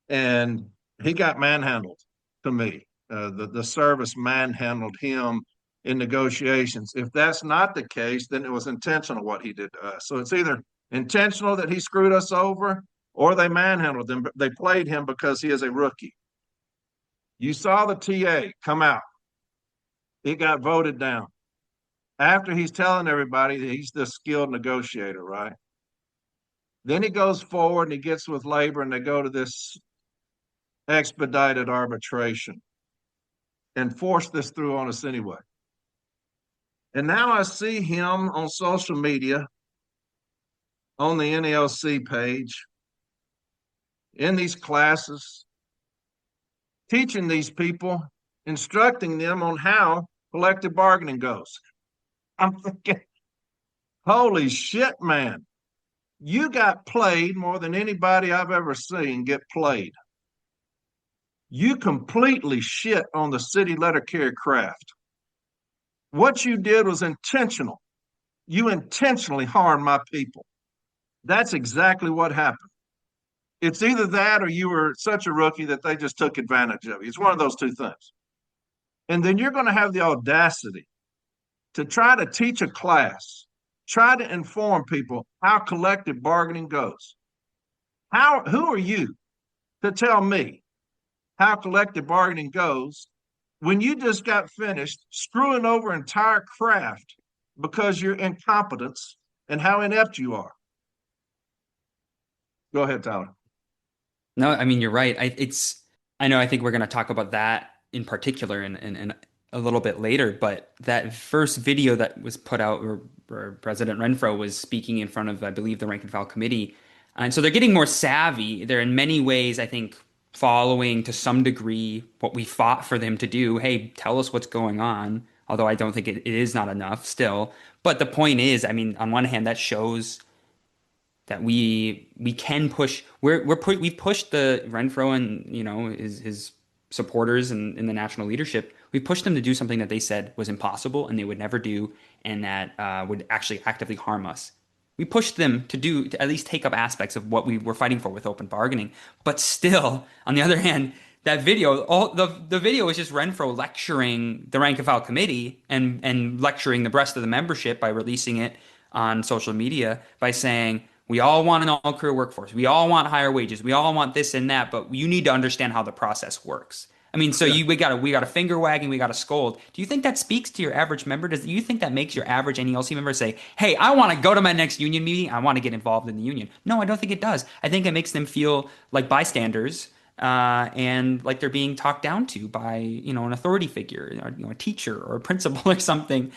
And he got manhandled to me. The service manhandled him in negotiations. If that's not the case, then it was intentional what he did to us. So it's either intentional that he screwed us over or they manhandled him. They played him because he is a rookie. You saw the TA come out. It got voted down. After he's telling everybody that he's this skilled negotiator, right? Then he goes forward and he gets with labor and they go to this expedited arbitration and force this through on us anyway. And now I see him on social media, on the NALC page, in these classes, teaching these people, instructing them on how collective bargaining goes. I'm thinking, holy shit, man. You got played more than anybody I've ever seen get played. You completely shit on the city letter carrier craft. What you did was intentional. You intentionally harmed my people. That's exactly what happened. It's either that or you were such a rookie that they just took advantage of you. It's one of those two things. And then you're going to have the audacity to try to teach a class, try to inform people how collective bargaining goes. Who are you to tell me how collective bargaining goes when you just got finished screwing over entire craft because your incompetence and how inept you are? Go ahead, Tyler. No, I mean, you're right. I know, I think we're going to talk about that in particular in a little bit later, but that first video that was put out where President Renfro was speaking in front of, I believe, the rank and file committee. And so they're getting more savvy. They're in many ways, I think, following to some degree what we fought for them to do. Hey, tell us what's going on. Although I don't think it is not enough still. But the point is, I mean, on one hand, that shows that we can push. We've pushed the Renfro and his supporters and in the national leadership. We pushed them to do something that they said was impossible and they would never do, and that would actually actively harm us. We pushed them to at least take up aspects of what we were fighting for with open bargaining. But still, on the other hand, that video, the video is just Renfro lecturing the rank and file committee and lecturing the rest of the membership by releasing it on social media by saying, we all want an all-career workforce. We all want higher wages. We all want this and that, but you need to understand how the process works. I mean, so we got a finger wagging, we got a scold. Do you think that speaks to your average member? Do you think that makes your average NELC member say, hey, I want to go to my next union meeting. I want to get involved in the union? No, I don't think it does. I think it makes them feel like bystanders and like they're being talked down to by, an authority figure, or, a teacher or a principal or something.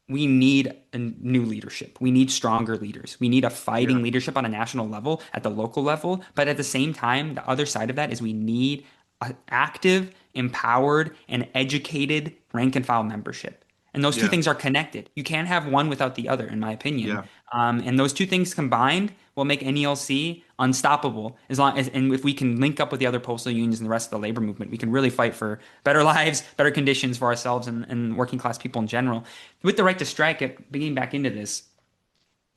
We need a new leadership. We need stronger leaders. We need a Yeah. fighting leadership on a national level, at the local level. But at the same time, the other side of that is we need an active, empowered, and educated rank and file membership. And those two Yeah. things are connected. You can't have one without the other, in my opinion. Yeah. And those two things combined will make NELC unstoppable. As long as, and if we can link up with the other postal unions and the rest of the labor movement, we can really fight for better lives, better conditions for ourselves and working class people in general. With the right to strike, beginning back into this,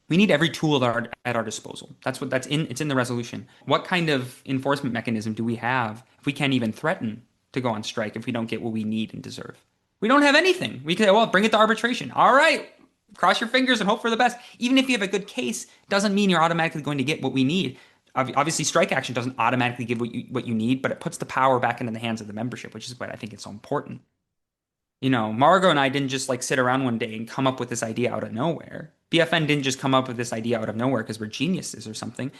we need every tool at our disposal. It's in the resolution. What kind of enforcement mechanism do we have if we can't even threaten to go on strike if we don't get what we need and deserve? We don't have anything. We can, well, bring it to arbitration. All right, cross your fingers and hope for the best. Even if you have a good case, doesn't mean you're automatically going to get what we need. Obviously, strike action doesn't automatically give what you need, but it puts the power back into the hands of the membership, which is what I think is so important. Margo and I didn't just like sit around one day and come up with this idea out of nowhere. BFN didn't just come up with this idea out of nowhere because we're geniuses or something.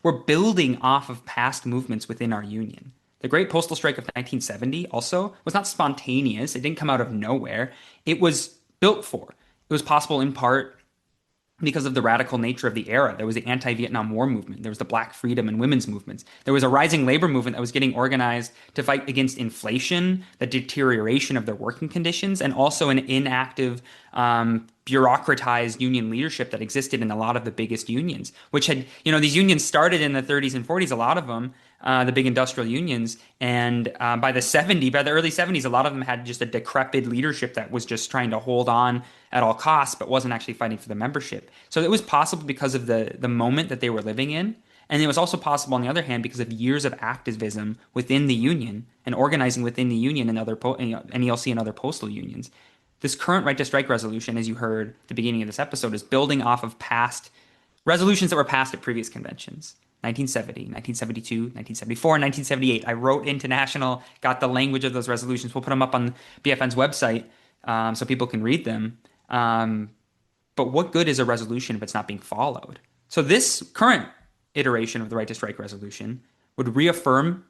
We're building off of past movements within our union. The Great Postal Strike of 1970 also was not spontaneous. It didn't come out of nowhere. It was built for. It was possible in part because of the radical nature of the era. There was the anti-Vietnam War movement. There was the Black freedom and women's movements. There was a rising labor movement that was getting organized to fight against inflation, the deterioration of their working conditions, and also an inactive, bureaucratized union leadership that existed in a lot of the biggest unions, which had, these unions started in the 30s and 40s, a lot of them, the big industrial unions. And by the early 70s, a lot of them had just a decrepit leadership that was just trying to hold on at all costs, but wasn't actually fighting for the membership. So it was possible because of the moment that they were living in. And it was also possible, on the other hand, because of years of activism within the union and organizing within the union and other NELC and other postal unions. This current right to strike resolution, as you heard at the beginning of this episode, is building off of past resolutions that were passed at previous conventions. 1970, 1972, 1974, and 1978. I wrote into National, got the language of those resolutions. We'll put them up on BFN's website so people can read them. But what good is a resolution if it's not being followed? So this current iteration of the right to strike resolution would reaffirm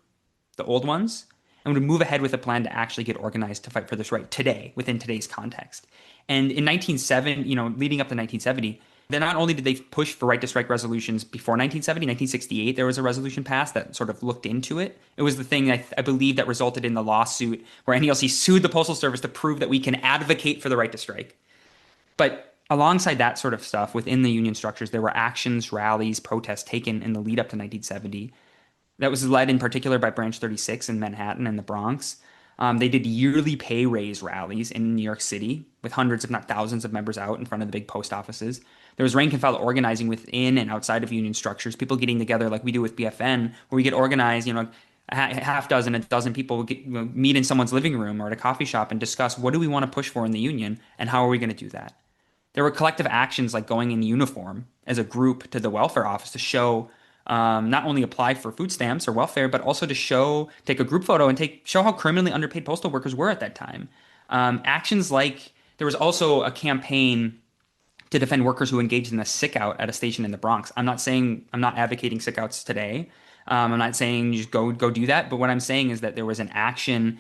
the old ones and would move ahead with a plan to actually get organized to fight for this right today, within today's context. And in 1970, leading up to 1970, then not only did they push for right to strike resolutions before 1970, 1968, there was a resolution passed that sort of looked into it. It was the thing I believe that resulted in the lawsuit where NELC sued the Postal Service to prove that we can advocate for the right to strike. But alongside that sort of stuff, within the union structures, there were actions, rallies, protests taken in the lead up to 1970. That was led in particular by Branch 36 in Manhattan and the Bronx. They did yearly pay raise rallies in New York City with hundreds, if not thousands, of members out in front of the big post offices. There was rank and file organizing within and outside of union structures, people getting together like we do with BFN, where we get organized, a half dozen, a dozen people meet in someone's living room or at a coffee shop and discuss what do we want to push for in the union and how are we going to do that. There were collective actions like going in uniform as a group to the welfare office to show not only apply for food stamps or welfare, but also to take a group photo and show how criminally underpaid postal workers were at that time. Actions like there was also a campaign to defend workers who engaged in a sick out at a station in the Bronx. I'm not advocating sick outs today. I'm not saying just go do that. But what I'm saying is that there was an action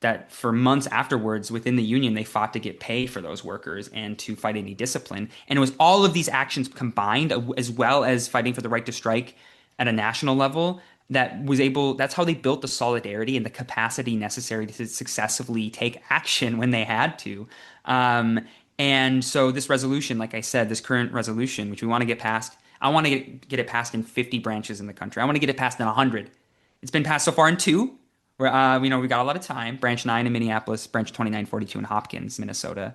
that for months afterwards within the union, they fought to get pay for those workers and to fight any discipline. And it was all of these actions combined, as well as fighting for the right to strike at a national level, that's how they built the solidarity and the capacity necessary to successfully take action when they had to. And so this resolution, like I said, this current resolution, which we want to get passed, I want to get it passed in 50 branches in the country. I want to get it passed in 100. It's been passed so far in 2. Where, we got a lot of time. Branch 9 in Minneapolis, Branch 2942 in Hopkins, Minnesota.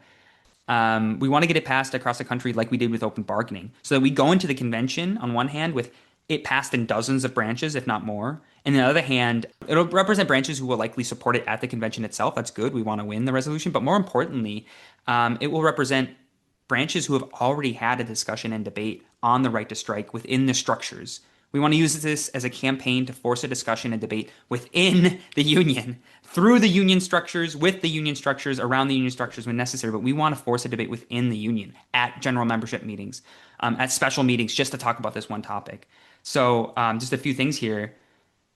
We want to get it passed across the country like we did with open bargaining. So that we go into the convention, on one hand, with it passed in dozens of branches, if not more. And on the other hand, it'll represent branches who will likely support it at the convention itself. That's good. We want to win the resolution. But more importantly, it will represent branches who have already had a discussion and debate on the right to strike within the structures. We want to use this as a campaign to force a discussion and debate within the union, through the union structures, with the union structures, around the union structures when necessary. But we want to force a debate within the union at general membership meetings, at special meetings, just to talk about this one topic. So just a few things here.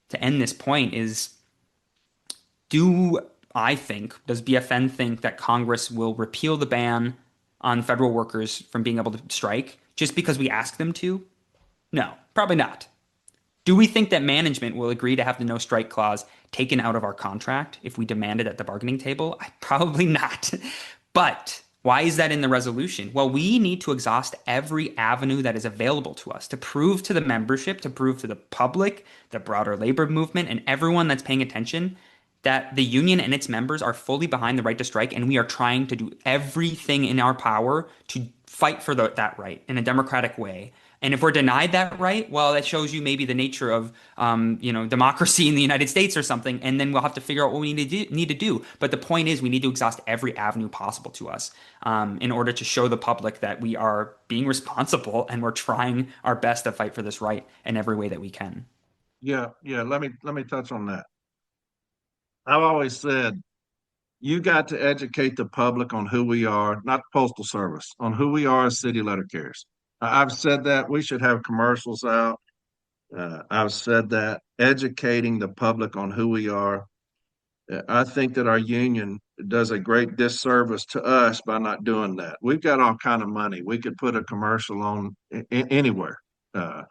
to end this point is, do I think, does BFN think that Congress will repeal the ban on federal workers from being able to strike just because we ask them to? No, probably not. Do we think that management will agree to have the no strike clause taken out of our contract if we demand it at the bargaining table? Probably not. But why is that in the resolution? Well, we need to exhaust every avenue that is available to us to prove to the membership, to prove to the public, the broader labor movement, and everyone that's paying attention that the union and its members are fully behind the right to strike, and we are trying to do everything in our power to fight for that right in a democratic way. And if we're denied that right, well, that shows you maybe the nature of, democracy in the United States or something. And then we'll have to figure out what we need to do. But the point is, we need to exhaust every avenue possible to us, in order to show the public that we are being responsible and we're trying our best to fight for this right in every way that we can. Yeah, yeah. Let me touch on that. I've always said you got to educate the public on who we are, not the Postal Service, on who we are as city letter carriers. I've said that we should have commercials out. I've said that educating the public on who we are. I think that our union does a great disservice to us by not doing that. We've got all kind of money. We could put a commercial on anywhere. Uh,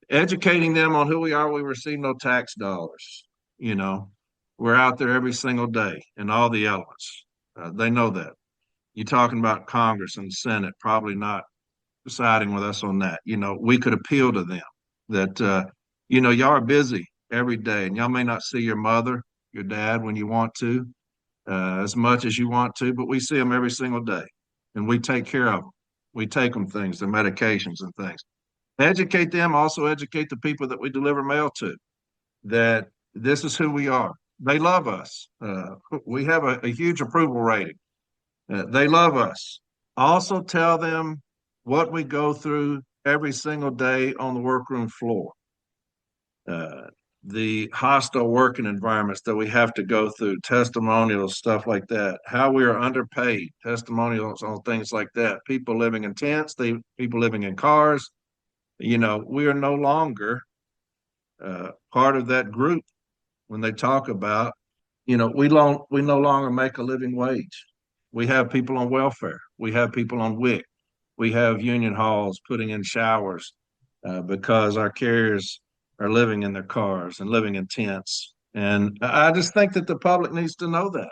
Educating them on who we are, we receive no tax dollars. You know, we're out there every single day in all the elements. They know that. You're talking about Congress and Senate, probably not siding with us on that. We could appeal to them that, y'all are busy every day and y'all may not see your mother, your dad when you want to, as much as you want to, but we see them every single day and we take care of them. We take them things, the medications and things. Educate them, also educate the people that we deliver mail to that this is who we are. They love us. We have a huge approval rating. They love us. Also tell them what we go through every single day on the workroom floor. Uh, the hostile working environments that we have to go through, testimonials, stuff like that, how we are underpaid, testimonials on things like that, people living in tents, people living in cars. We are no longer part of that group when they talk about, we no longer make a living wage. We have people on welfare. We have people on WIC. We have union halls putting in showers because our carriers are living in their cars and living in tents. And I just think that the public needs to know that.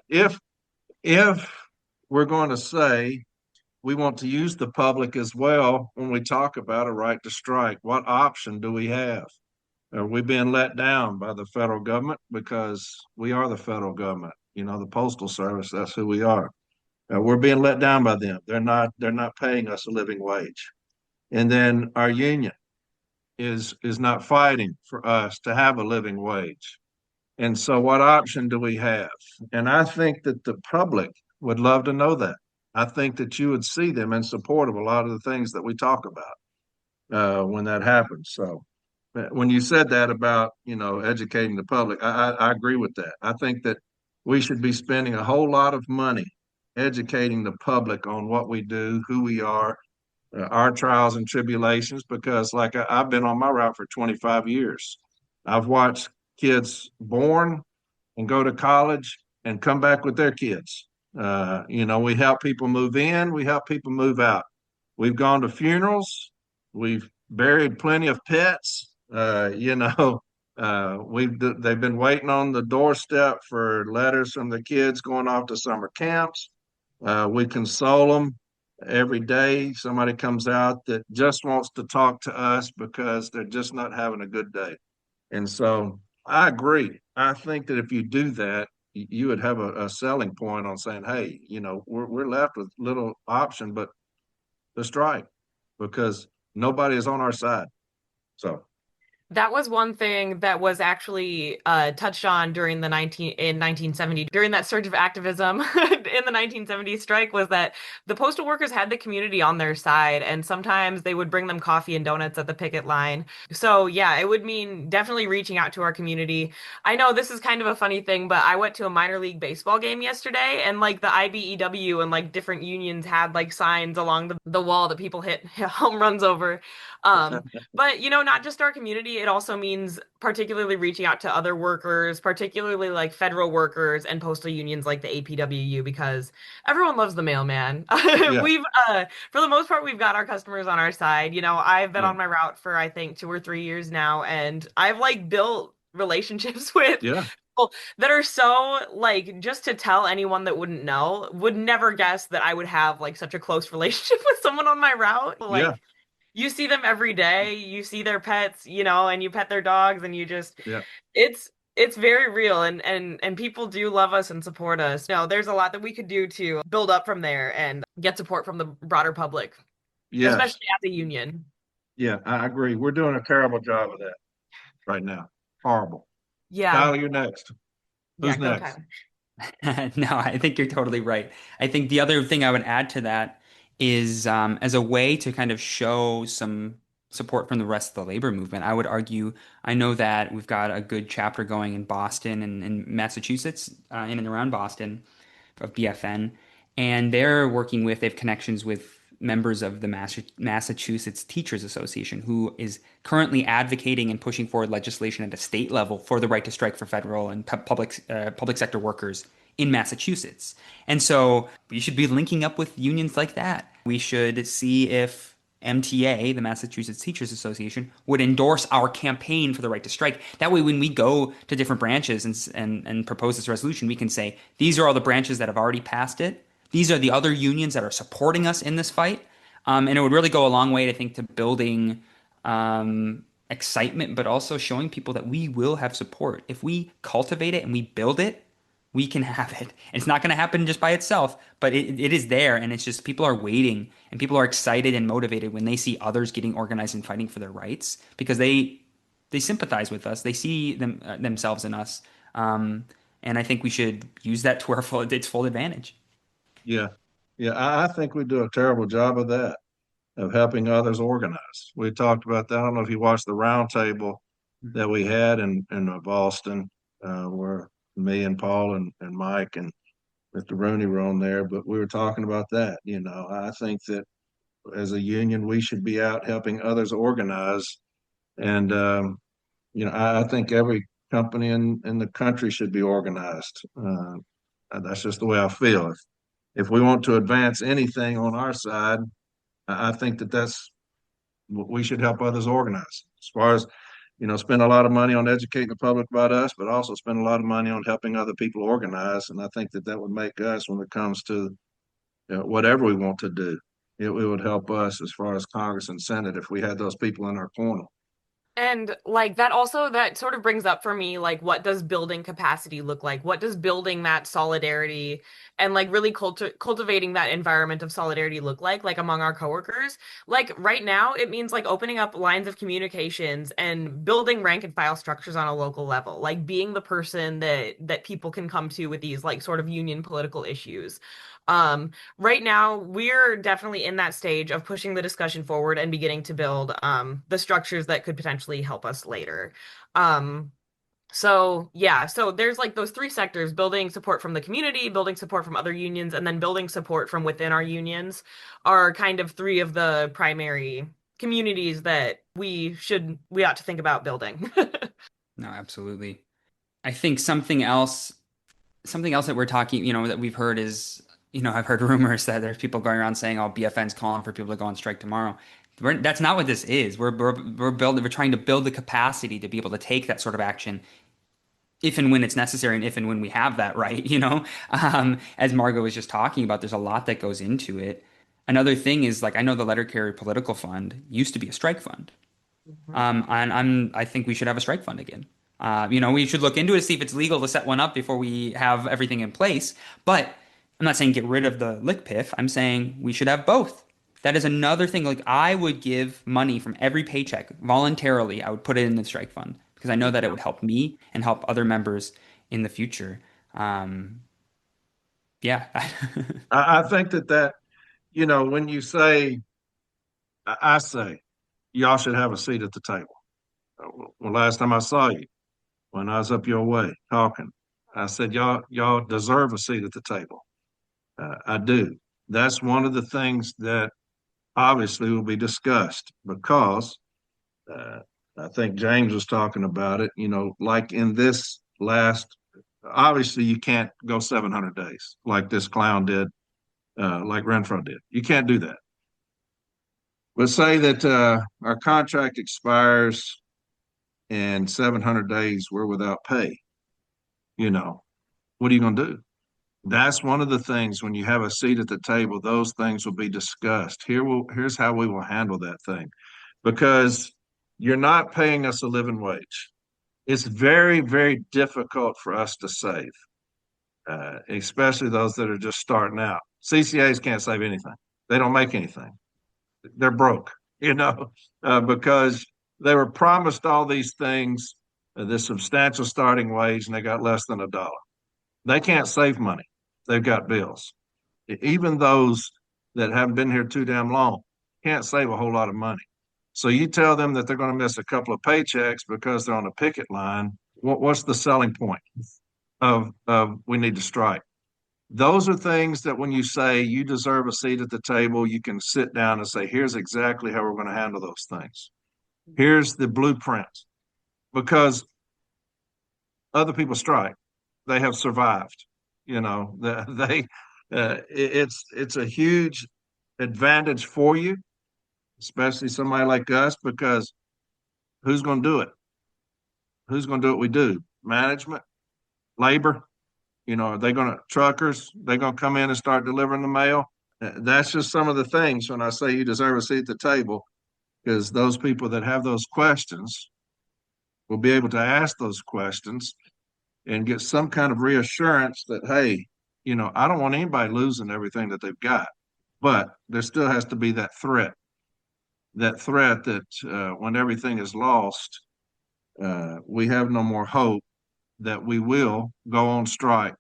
If we're going to say we want to use the public as well when we talk about a right to strike, what option do we have? Are we being let down by the federal government? Because we are the federal government, the Postal Service, that's who we are. We're being let down by them. They're not paying us a living wage. And then our union is not fighting for us to have a living wage. And so what option do we have? And I think that the public would love to know that. I think that you would see them in support of a lot of the things that we talk about when that happens. So when you said that about, educating the public, I agree with that. I think that we should be spending a whole lot of money educating the public on what we do, who we are, our trials and tribulations, because like I've been on my route for 25 years. I've watched kids born and go to college and come back with their kids. We help people move in, we help people move out. We've gone to funerals, we've buried plenty of pets. They've been waiting on the doorstep for letters from the kids going off to summer camps. We console them every day. Somebody comes out that just wants to talk to us because they're just not having a good day. And so I agree. I think that if you do that, you would have a selling point on saying, hey, we're left with little option but the strike because nobody is on our side. So That was one thing that was actually touched on during the 1970 during that surge of activism in the 1970 strike was that the postal workers had the community on their side and sometimes they would bring them coffee and donuts at the picket line. So yeah, it would mean definitely reaching out to our community. I know this is kind of a funny thing, but I went to a minor league baseball game yesterday and like the IBEW and like different unions had like signs along the wall that people hit home runs over. But not just our community, it also means particularly reaching out to other workers, particularly like federal workers and postal unions like the APWU, because everyone loves the mailman. Yeah, We've, for the most part, we've got our customers on our side. You know, I've been yeah, on my route for I think 2 or 3 years now, and I've like built relationships with yeah, people that are so like just to tell anyone that wouldn't know, would never guess that I would have like such a close relationship with someone on my route. yeah, Like you see them every day, you see their pets, you know, and you pet their dogs and you just yeah. it's very real and people do love us and support us. No, there's a lot that we could do to build up from there and get support from the broader public, Yes, especially at the union. yeah, I agree. We're doing a terrible job of that right now. Horrible. Yeah. Tyler, you're next. Yeah, Who's go next? Tyler. No, I think you're totally right. I think the other thing I would add to that is as a way to kind of show some support from the rest of the labor movement, I would argue, I know that we've got a good chapter going in Boston and Massachusetts, in and around Boston of BFN, and they have connections with members of the Massachusetts Teachers Association, who is currently advocating and pushing forward legislation at a state level for the right to strike for federal and public sector workers in Massachusetts. And so we should be linking up with unions like that. We should see if MTA, the Massachusetts Teachers Association, would endorse our campaign for the right to strike. That way, when we go to different branches and propose this resolution, we can say, these are all the branches that have already passed it. These are the other unions that are supporting us in this fight. And it would really go a long way, I think, to building excitement, but also showing people that we will have support. If we cultivate it and we build it, we can have it. It's not going to happen just by itself, but it is there. And it's just people are waiting and people are excited and motivated when they see others getting organized and fighting for their rights because they sympathize with us. They see themselves in us. And I think we should use that to its full advantage. Yeah, yeah. I think we do a terrible job of that, of helping others organize. We talked about that. I don't know if you watched the roundtable that we had in Boston, where me and Paul and Mike and Mr. Rooney were on there, but we were talking about that. You know, I think that as a union, we should be out helping others organize. And, I think every company in the country should be organized. That's just the way I feel. If we want to advance anything on our side, I think that's we should help others organize. As far as spend a lot of money on educating the public about us, but also spend a lot of money on helping other people organize. And I think that would make us, when it comes to whatever we want to do, it would help us as far as Congress and Senate if we had those people in our corner. And like that also that sort of brings up for me like what does building capacity look like? What does building that solidarity and like really cultivating that environment of solidarity look like among our coworkers? Like right now it means like opening up lines of communications and building rank and file structures on a local level, like being the person that people can come to with these like sort of union political issues. Right now, we're definitely in that stage of pushing the discussion forward and beginning to build the structures that could potentially help us later. Um, so yeah, so there's like those three sectors, building support from the community, building support from other unions, and then building support from within our unions are kind of three of the primary communities that we ought to think about building. No, absolutely. I think something else that we're talking, that we've heard is, I've heard rumors that there's people going around saying, "Oh, BFN's calling for people to go on strike tomorrow." That's not what this is. We're trying to build the capacity to be able to take that sort of action if and when it's necessary, and if and when we have that right. As Margo was just talking about, there's a lot that goes into it. Another thing is like I know the letter carrier political fund used to be a strike fund. Mhm. I think we should have a strike fund again. We should look into it to see if it's legal to set one up before we have everything in place. But I'm not saying get rid of the lick piff. I'm saying we should have both. That is another thing. Like I would give money from every paycheck voluntarily. I would put it in the strike fund because I know that it would help me and help other members in the future. Yeah. I think when you say, I say, y'all should have a seat at the table. Well, last time I saw you, when I was up your way talking, I said, y'all deserve a seat at the table. I do. That's one of the things that obviously will be discussed because I think James was talking about it, like in this last, obviously you can't go 700 days like this clown did, like Renfro did. You can't do that. But say that our contract expires and 700 days we're without pay. What are you going to do? That's one of the things when you have a seat at the table, those things will be discussed. Here's how we will handle that thing, because you're not paying us a living wage. It's very, very difficult for us to save, especially those that are just starting out. CCAs can't save anything. They don't make anything. They're broke, because they were promised all these things, this substantial starting wage, and they got less than $1. They can't save money. They've got bills. Even those that haven't been here too damn long can't save a whole lot of money. So you tell them that they're going to miss a couple of paychecks because they're on a picket line. What's the selling point of we need to strike? Those are things that when you say you deserve a seat at the table, you can sit down and say, here's exactly how we're going to handle those things. Here's the blueprint. Because other people strike. They have survived. It's a huge advantage for you, especially somebody like us, because who's going to do it? Who's going to do what we do? Management, labor, are they going to truckers? They going to come in and start delivering the mail? That's just some of the things when I say you deserve a seat at the table, because those people that have those questions will be able to ask those questions and get some kind of reassurance that, hey, I don't want anybody losing everything that they've got, but there still has to be that threat that when everything is lost, we have no more hope, that we will go on strike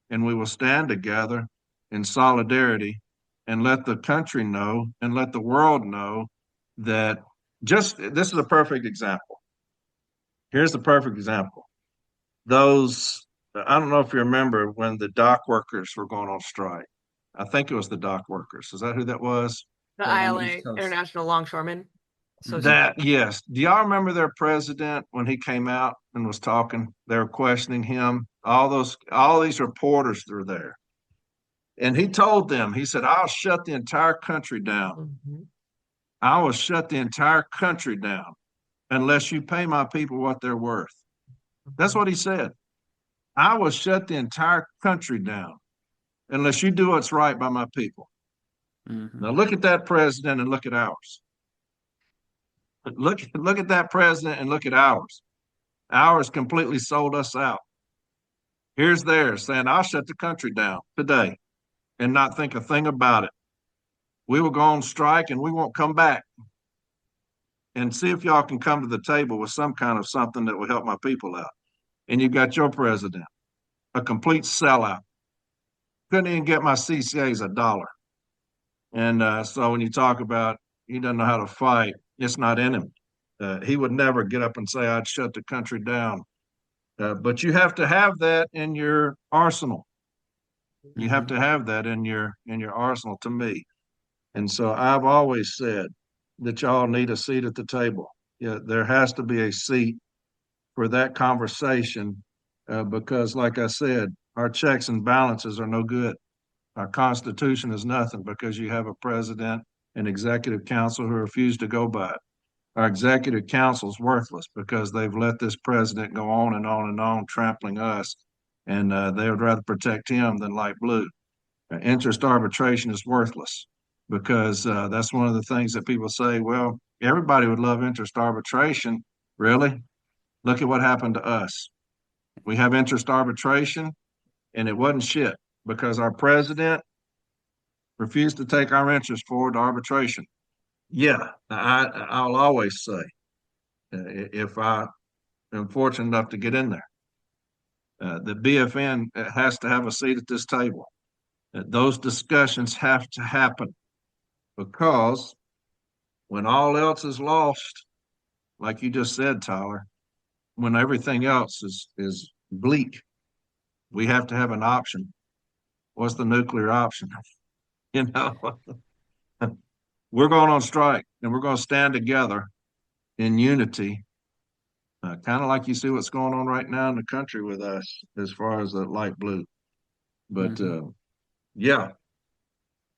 and we will stand together in solidarity and let the country know and let the world know that this is a perfect example. Here's the perfect example. I don't know if you remember when the dock workers were going on strike. I think it was the dock workers. Is that who that was? The Right on the ILA, East Coast. International Longshoremen Association. That, yes. Do y'all remember their president when he came out and was talking? They were questioning him. All these reporters were there. And he told them, he said, I'll shut the entire country down. Mm-hmm. I will shut the entire country down unless you pay my people what they're worth. That's what he said. I will shut the entire country down unless you do what's right by my people. Mm-hmm. Now look at that president and look at ours. Look at that president and look at ours. Ours completely sold us out. Here's theirs saying, I'll shut the country down today and not think a thing about it. We will go on strike and we won't come back. And see if y'all can come to the table with some kind of something that will help my people out. And you got your president, a complete sellout. Couldn't even get my CCAs $1. And so when you talk about he doesn't know how to fight, it's not in him. He would never get up and say, I'd shut the country down. But you have to have that in your arsenal. You have to have that in your arsenal, to me. And so I've always said that y'all need a seat at the table. Yeah, there has to be a seat for that conversation, because, like I said, our checks and balances are no good. Our Constitution is nothing because you have a president and executive council who refuse to go by it. Our executive council is worthless because they've let this president go on and on and on, trampling us, and they would rather protect him than light blue. Interest arbitration is worthless because that's one of the things that people say, well, everybody would love interest arbitration. Really? Look at what happened to us. We have interest arbitration, and it wasn't shit because our president refused to take our interest forward to arbitration. Yeah, I'll always say, if I am fortunate enough to get in there, the BFN has to have a seat at this table. Those discussions have to happen because when all else is lost, like you just said, Tyler, when everything else is bleak, we have to have an option. What's the nuclear option? We're going on strike and we're going to stand together in unity, kind of like you see what's going on right now in the country with us as far as the light blue. But Mhm. yeah,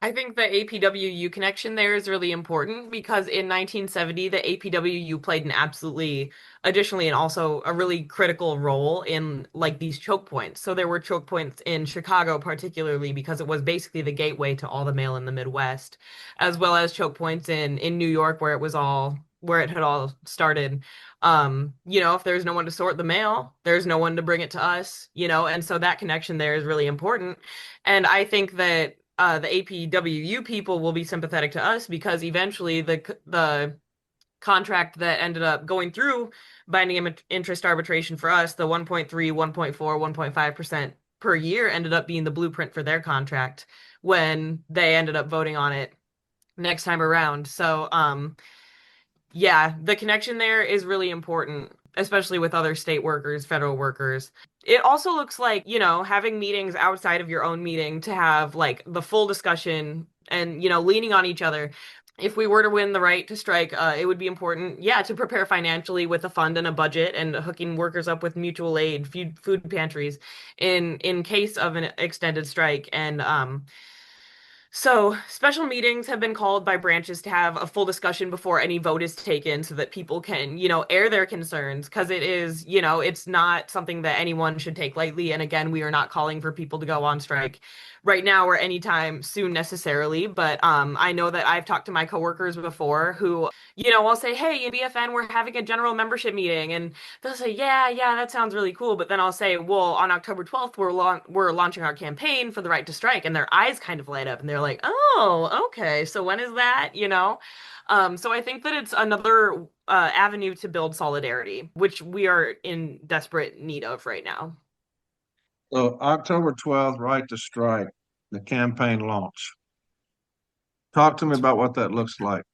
I think the APWU connection there is really important because in 1970, the APWU played an absolutely, additionally, and also a really critical role in like these choke points. So there were choke points in Chicago, particularly because it was basically the gateway to all the mail in the Midwest, as well as choke points in New York where it had all started. If there's no one to sort the mail, there's no one to bring it to us, and so that connection there is really important. And I think that the APWU people will be sympathetic to us because eventually the contract that ended up going through binding interest arbitration for us, the 1.3, 1.4, 1.5% per year ended up being the blueprint for their contract when they ended up voting on it next time around. So, yeah, the connection there is really important, especially with other state workers, federal workers. It also looks like, having meetings outside of your own meeting to have like the full discussion and, leaning on each other. If we were to win the right to strike, it would be important, yeah, to prepare financially with a fund and a budget and hooking workers up with mutual aid, food pantries in case of an extended strike. And so, special meetings have been called by branches to have a full discussion before any vote is taken so that people can, air their concerns because it is, it's not something that anyone should take lightly. And again, we are not calling for people to go on strike right now or anytime soon necessarily. But I know that I've talked to my coworkers before who, I'll say, hey, in BFN, we're having a general membership meeting. And they'll say, yeah, yeah, that sounds really cool. But then I'll say, well, on October 12th, we're launching our campaign for the right to strike. And their eyes kind of light up and they're like, oh, okay. So when is that? So I think that it's another avenue to build solidarity, which we are in desperate need of right now. so October 12th, right to strike, the campaign launch. Talk to me about what that looks like.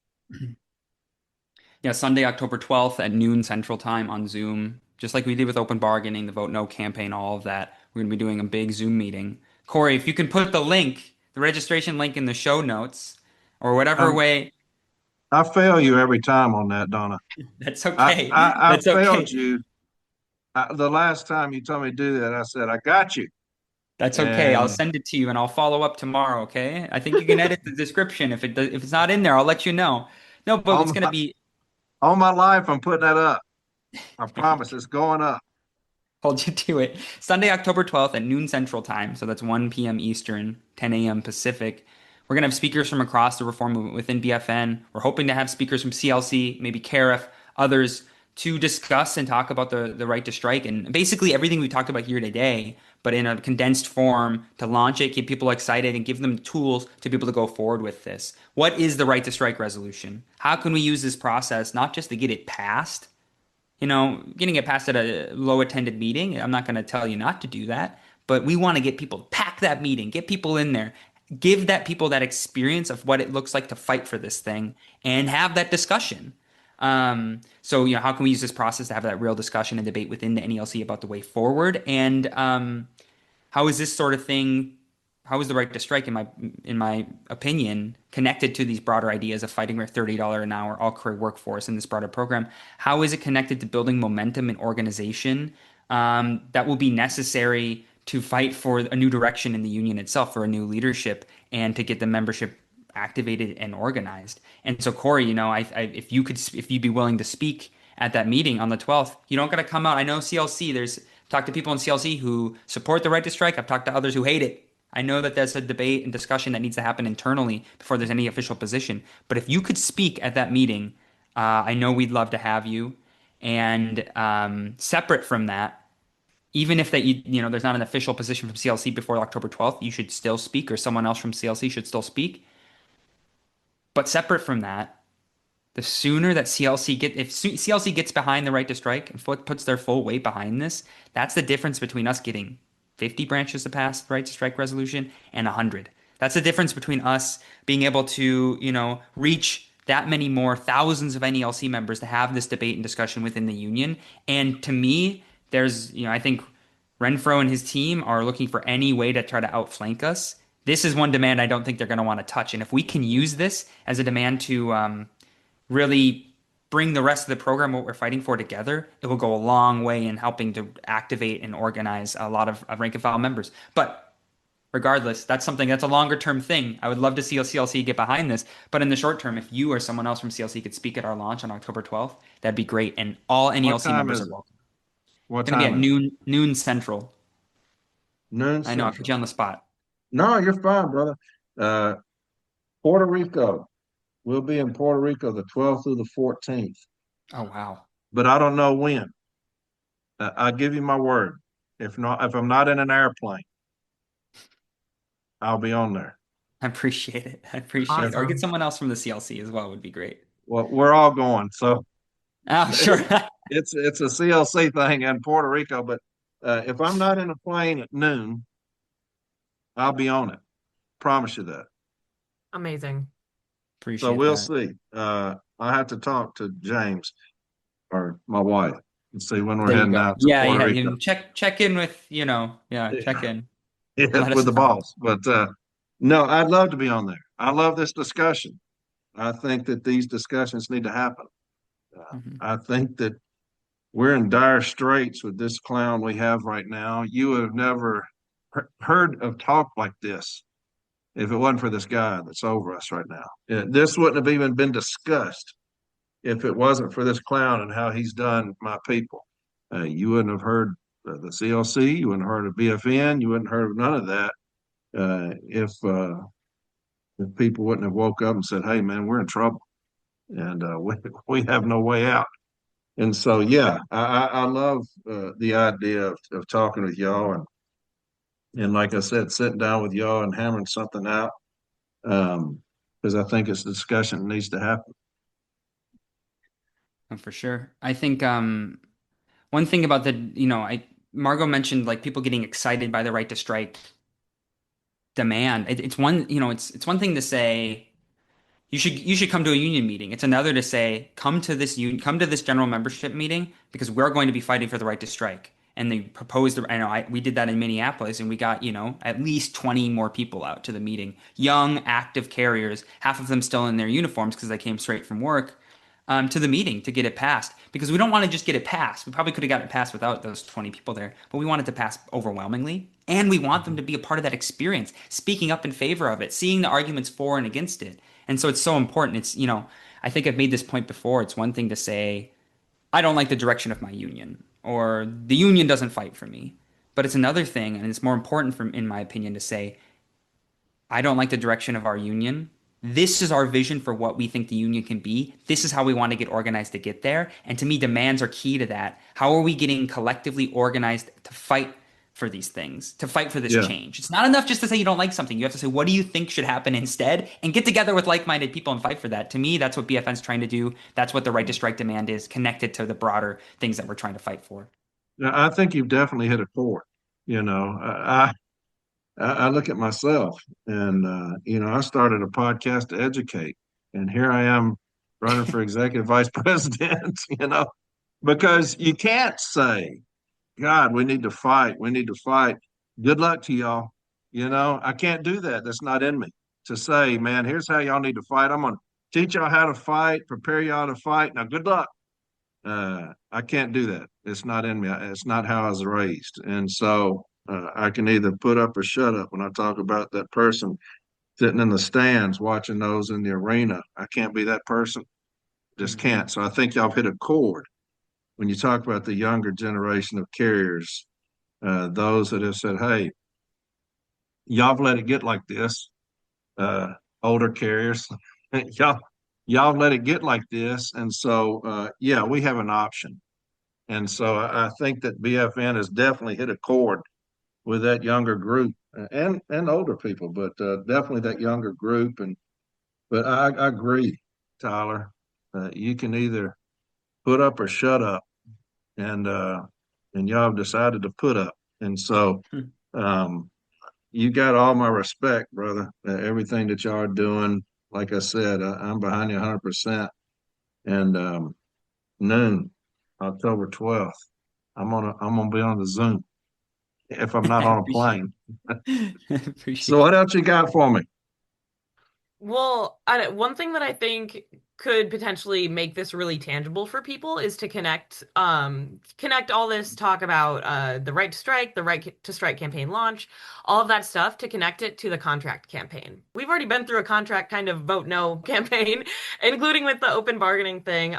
Yeah, Sunday, October 12th at noon Central Time on Zoom. Just like we did with open bargaining, the Vote No campaign, all of that. We're going to be doing a big Zoom meeting. Corey, if you can put the link, the registration link in the show notes or whatever I'm, way, I fail you every time on that, Donna. that's I, okay. I, I That's failed okay. you. The last time you told me to do that, I said, I got you. That's okay. I'll And send it to you and I'll follow up tomorrow, okay? I think you can edit the description. If it's not in there, I'll let you know. No, but it's on going to my, be on my life, I'm putting that up. I promise it's going up. hold you to it. Sunday, October 12th at noon Central Time. So that's 1 p.m. Eastern, 10 a.m. Pacific. We're going to have speakers from across the reform movement within BFN. We're hoping to have speakers from CLC, maybe CAREF, others to discuss and talk about the right to strike and basically everything we talked about here today, but in a condensed form to launch it, get people excited, and give them tools to be able to go forward with this. What is the right to strike resolution? How can we use this process not just to get it passed? Getting it passed at a low attended meeting, I'm not going to tell you not to do that, but we want to get people to pack that meeting, get people in there, give that people that experience of what it looks like to fight for this thing and have that discussion. So, how can we use this process to have that real discussion and debate within the NELC about the way forward? And how is this sort of thing, how is the right to strike, in my opinion, connected to these broader ideas of fighting for $30 an hour all career workforce in this broader program? How is it connected to building momentum and organization that will be necessary to fight for a new direction in the union itself, for a new leadership, and to get the membership activated and organized? And so, Corey, if you'd be willing to speak at that meeting on the 12th, you don't got to come out. I know CLC, there's talked to people in CLC who support the right to strike. I've talked to others who hate it. I know that there's a debate and discussion that needs to happen internally before there's any official position. But if you could speak at that meeting, I know we'd love to have you. And separate from that, even if there's not an official position from CLC before October 12th, you should still speak, or someone else from CLC should still speak. But separate from that, the sooner that if CLC gets behind the right to strike and puts their full weight behind this, that's the difference between us getting 50 branches to pass the right to strike resolution and 100. That's the difference between us being able to, reach that many more thousands of NELC members to have this debate and discussion within the union. And to me, I think Renfro and his team are looking for any way to try to outflank us. This is one demand I don't think they're going to want to touch. And if we can use this as a demand to really bring the rest of the program, what we're fighting for together, it will go a long way in helping to activate and organize a lot of rank and file members. But regardless, that's a longer term thing. I would love to see CLC get behind this. But in the short term, if you or someone else from CLC could speak at our launch on October 12th, that'd be great. And all What NELC time members is are it? welcome. What It's going to be time at is it? noon Central. Noon I know, I put Central. you on the spot. No, you're fine, brother. Uh, Puerto Rico. We'll be in Puerto Rico the 12th through the 14th, Oh, wow. but I don't know when. I give you my word. If I'm not in an airplane, I'll be on there. I appreciate it. I appreciate it. Or get Awesome. someone else from the CLC as well would be great. Well, we're all going, so Oh, sure. it's a CLC thing in Puerto Rico. But if I'm not in a plane at noon, I'll be on it. Promise you that. Amazing. So Appreciate we'll that. see. I have to talk to James or my wife and see when we're There you heading go. out to Yeah, Puerto yeah. Rico. You check in with, check in. Let With us the know. boss. But no, I'd love to be on there. I love this discussion. I think that these discussions need to happen. Mhm. I think that we're in dire straits with this clown we have right now. You have never heard of talk like this if it wasn't for this guy that's over us right now. This wouldn't have even been discussed if it wasn't for this clown and how he's done my people. You wouldn't have heard the CLC, you wouldn't have heard of BFN, you wouldn't have heard of none of that if people wouldn't have woke up and said, "Hey, man, we're in trouble, and we have no way out." And so, yeah, I love the idea of talking with y'all and like I said, sitting down with y'all and hammering something out because I think it's a discussion that needs to happen. For sure. I think one thing about I Margo mentioned like people getting excited by the right to strike demand. It's one, it's one thing to say you should come to a union meeting. It's another to say come to this general membership meeting because we're going to be fighting for the right to strike. And they proposed, I know we did that in Minneapolis and we got, at least 20 more people out to the meeting. Young, active carriers, half of them still in their uniforms because they came straight from work, to the meeting to get it passed because we don't want to just get it passed. We probably could have gotten it passed without those 20 people there, but we want it to pass overwhelmingly. And we want them to be a part of that experience, speaking up in favor of it, seeing the arguments for and against it. And so it's so important. I think I've made this point before. It's one thing to say, I don't like the direction of my union, or the union doesn't fight for me. But it's another thing, and it's more important, in my opinion, to say, I don't like the direction of our union. This is our vision for what we think the union can be. This is how we want to get organized to get there. And to me, demands are key to that. How are we getting collectively organized to fight for these things, to fight for this Yeah, change? It's not enough just to say you don't like something. You have to say, what do you think should happen instead? And get together with like minded people and fight for that. To me, that's what BFN's trying to do. That's what the right to strike demand is, connected to the broader things that we're trying to fight for. I think you've definitely hit a chord. You know, I look at myself and, I started a podcast to educate, and here I am running for executive vice president, because you can't say, God, we need to fight. We need to fight. Good luck to y'all. I can't do that. That's not in me to say, man, here's how y'all need to fight. I'm going to teach y'all how to fight, prepare y'all to fight. Now, good luck. I can't do that. It's not in me. It's not how I was raised. And so I can either put up or shut up when I talk about that person sitting in the stands watching those in the arena. I can't be that person. Just Mm-hmm. can't. So I think y'all hit a chord when you talk about the younger generation of carriers, those that have said, hey, y'all have let it get like this, older carriers, y'all, y'all let it get like this. And so, yeah, we have an option. And so I think that BFN has definitely hit a chord with that younger group and older people, but definitely that younger group. But I agree, Tyler. You can either put up or shut up, and y'all have decided to put up. And so um, you got all my respect, brother. Everything that y'all are doing, like I said, I'm behind you 100%. And noon, October 12th. I'm gonna be on the Zoom if I'm not I on a appreciate plane. it. So Appreciate what it. else you got for me? Well, one thing that I think could potentially make this really tangible for people is to connect all this talk about the right to strike, the right to strike campaign launch, all of that stuff to connect it to the contract campaign. We've already been through a contract kind of vote no campaign, including with the open bargaining thing.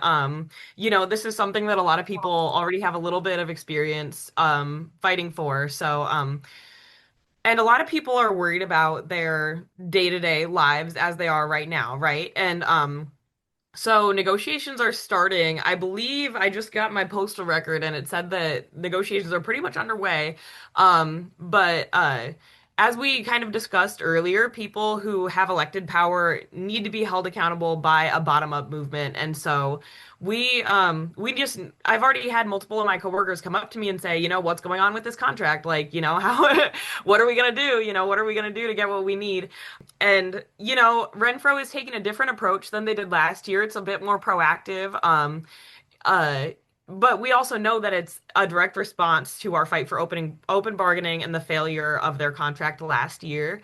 This is something that a lot of people already have a little bit of experience fighting for. And a lot of people are worried about their day-to-day lives as they are right now, right? So negotiations are starting. I believe I just got my postal record and it said that negotiations are pretty much underway. But as we kind of discussed earlier, people who have elected power need to be held accountable by a bottom-up movement. And so I've already had multiple of my coworkers come up to me and say, what's going on with this contract? Like, how, what are we gonna do? What are we gonna do to get what we need? And, Renfro is taking a different approach than they did last year. It's a bit more proactive. Uh, but we also know that it's a direct response to our fight for open bargaining and the failure of their contract last year.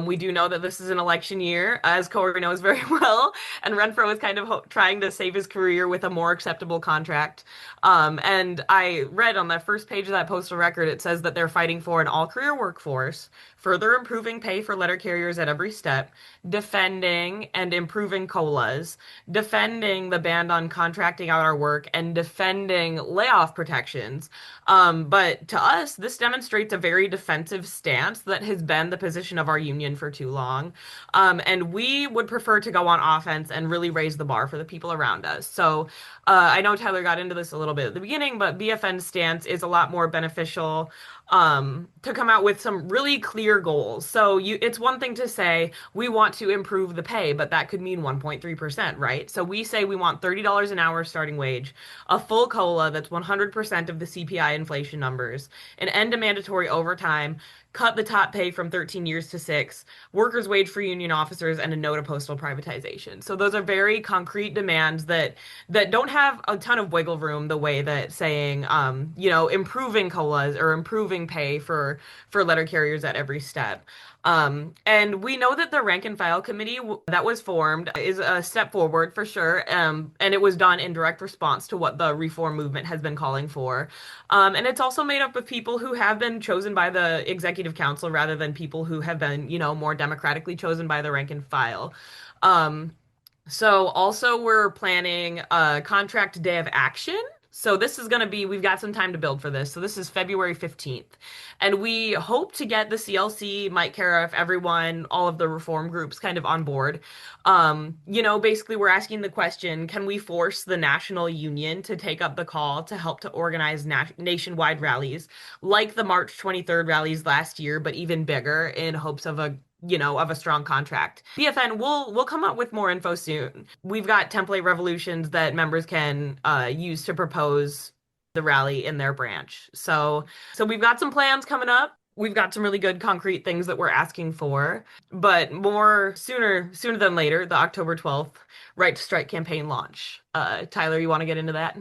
We do know that this is an election year, as Corey knows very well, and Renfro is kind of trying to save his career with a more acceptable contract. And I read on the first page of that postal record, it says that they're fighting for an all-career workforce, further improving pay for letter carriers at every step, defending and improving COLAs, defending the ban on contracting out our work, and defending layoff protections. But to us, this demonstrates a very defensive stance that has been the position of our union for too long. And we would prefer to go on offense and really raise the bar for the people around us. So I know Tyler got into this a little bit at the beginning, but BFN's stance is a lot more beneficial to come out with some really clear goals. So it's one thing to say we want to improve the pay, but that could mean 1.3%, right? So we say we want $30 an hour starting wage, a full COLA that's 100% of the CPI inflation numbers, an end to mandatory overtime, cut the top pay from 13 years to 6, workers' wage for union officers, and a no to postal privatization. So those are very concrete demands that don't have a ton of wiggle room the way that saying, improving COLAs or improving pay for letter carriers at every step. And we know that the rank and file committee that was formed is a step forward for sure. And it was done in direct response to what the reform movement has been calling for. And it's also made up of people who have been chosen by the executive council rather than people who have been, more democratically chosen by the rank and file. So also we're planning a contract day of action. So this is going to be, we've got some time to build for this. So this is February 15th. And we hope to get the CLC, Mike Cariff, everyone, all of the reform groups kind of on board. Basically we're asking the question, can we force the national union to take up the call to help to organize nationwide rallies like the March 23rd rallies last year, but even bigger in hopes of a strong contract. BFN, we'll come up with more info soon. We've got template revolutions that members can use to propose the rally in their branch. So we've got some plans coming up. We've got some really good concrete things that we're asking for, but more sooner than later, the October 12th Right to Strike campaign launch. Tyler, you want to get into that?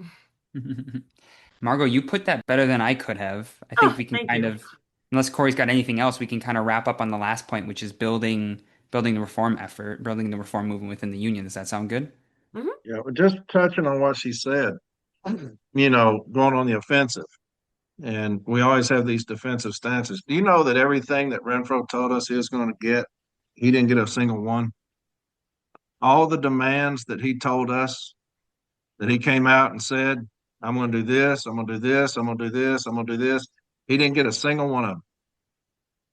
Margo, you put that better than I could have. I think Oh, we can thank kind you. of, unless Corey's got anything else, we can kind of wrap up on the last point, which is building the reform effort, building the reform movement within the union. Does that sound good? Mhm. Yeah, but just touching on what she said, going on the offensive. And we always have these defensive stances. Do you know that everything that Renfro told us he was going to get, he didn't get a single one? All the demands that he told us, that he came out and said, I'm going to do this, I'm going to do this, I'm going to do this, I'm going to do this. He didn't get a single one of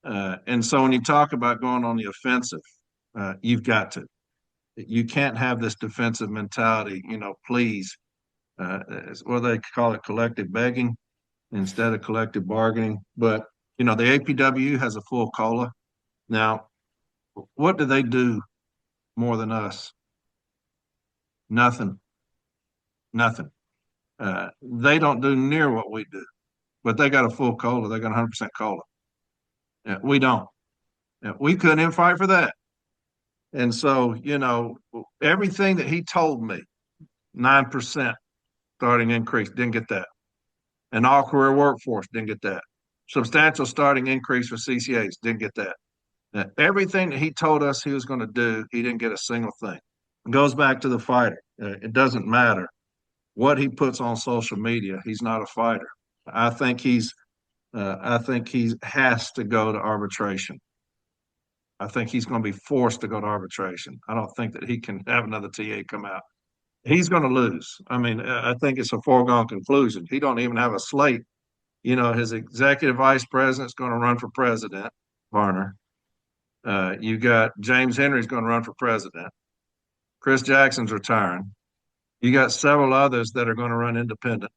them. And so when you talk about going on the offensive, you've got to. You can't have this defensive mentality, please. What they call it, collective begging instead of collective bargaining. But, the APW has a full COLA. Now, what do they do more than us? Nothing. Nothing. They don't do near what we do, but they got a full COLA. They got 100% COLA. We don't. We couldn't even fight for that. And so, everything that he told me, 9% starting increase, didn't get that. An all career workforce, didn't get that. Substantial starting increase for CCAs, didn't get that. Everything that he told us he was going to do, he didn't get a single thing. It goes back to the fighter. It doesn't matter what he puts on social media. He's not a fighter. I think he's. I think he has to go to arbitration. I think he's going to be forced to go to arbitration. I don't think that he can have another TA come out. He's going to lose. I mean, I think it's a foregone conclusion. He don't even have a slate. You know, his executive vice president's going to run for president, Varner. You got James Henry's going to run for president. Chris Jackson's retiring. You got several others that are going to run independent.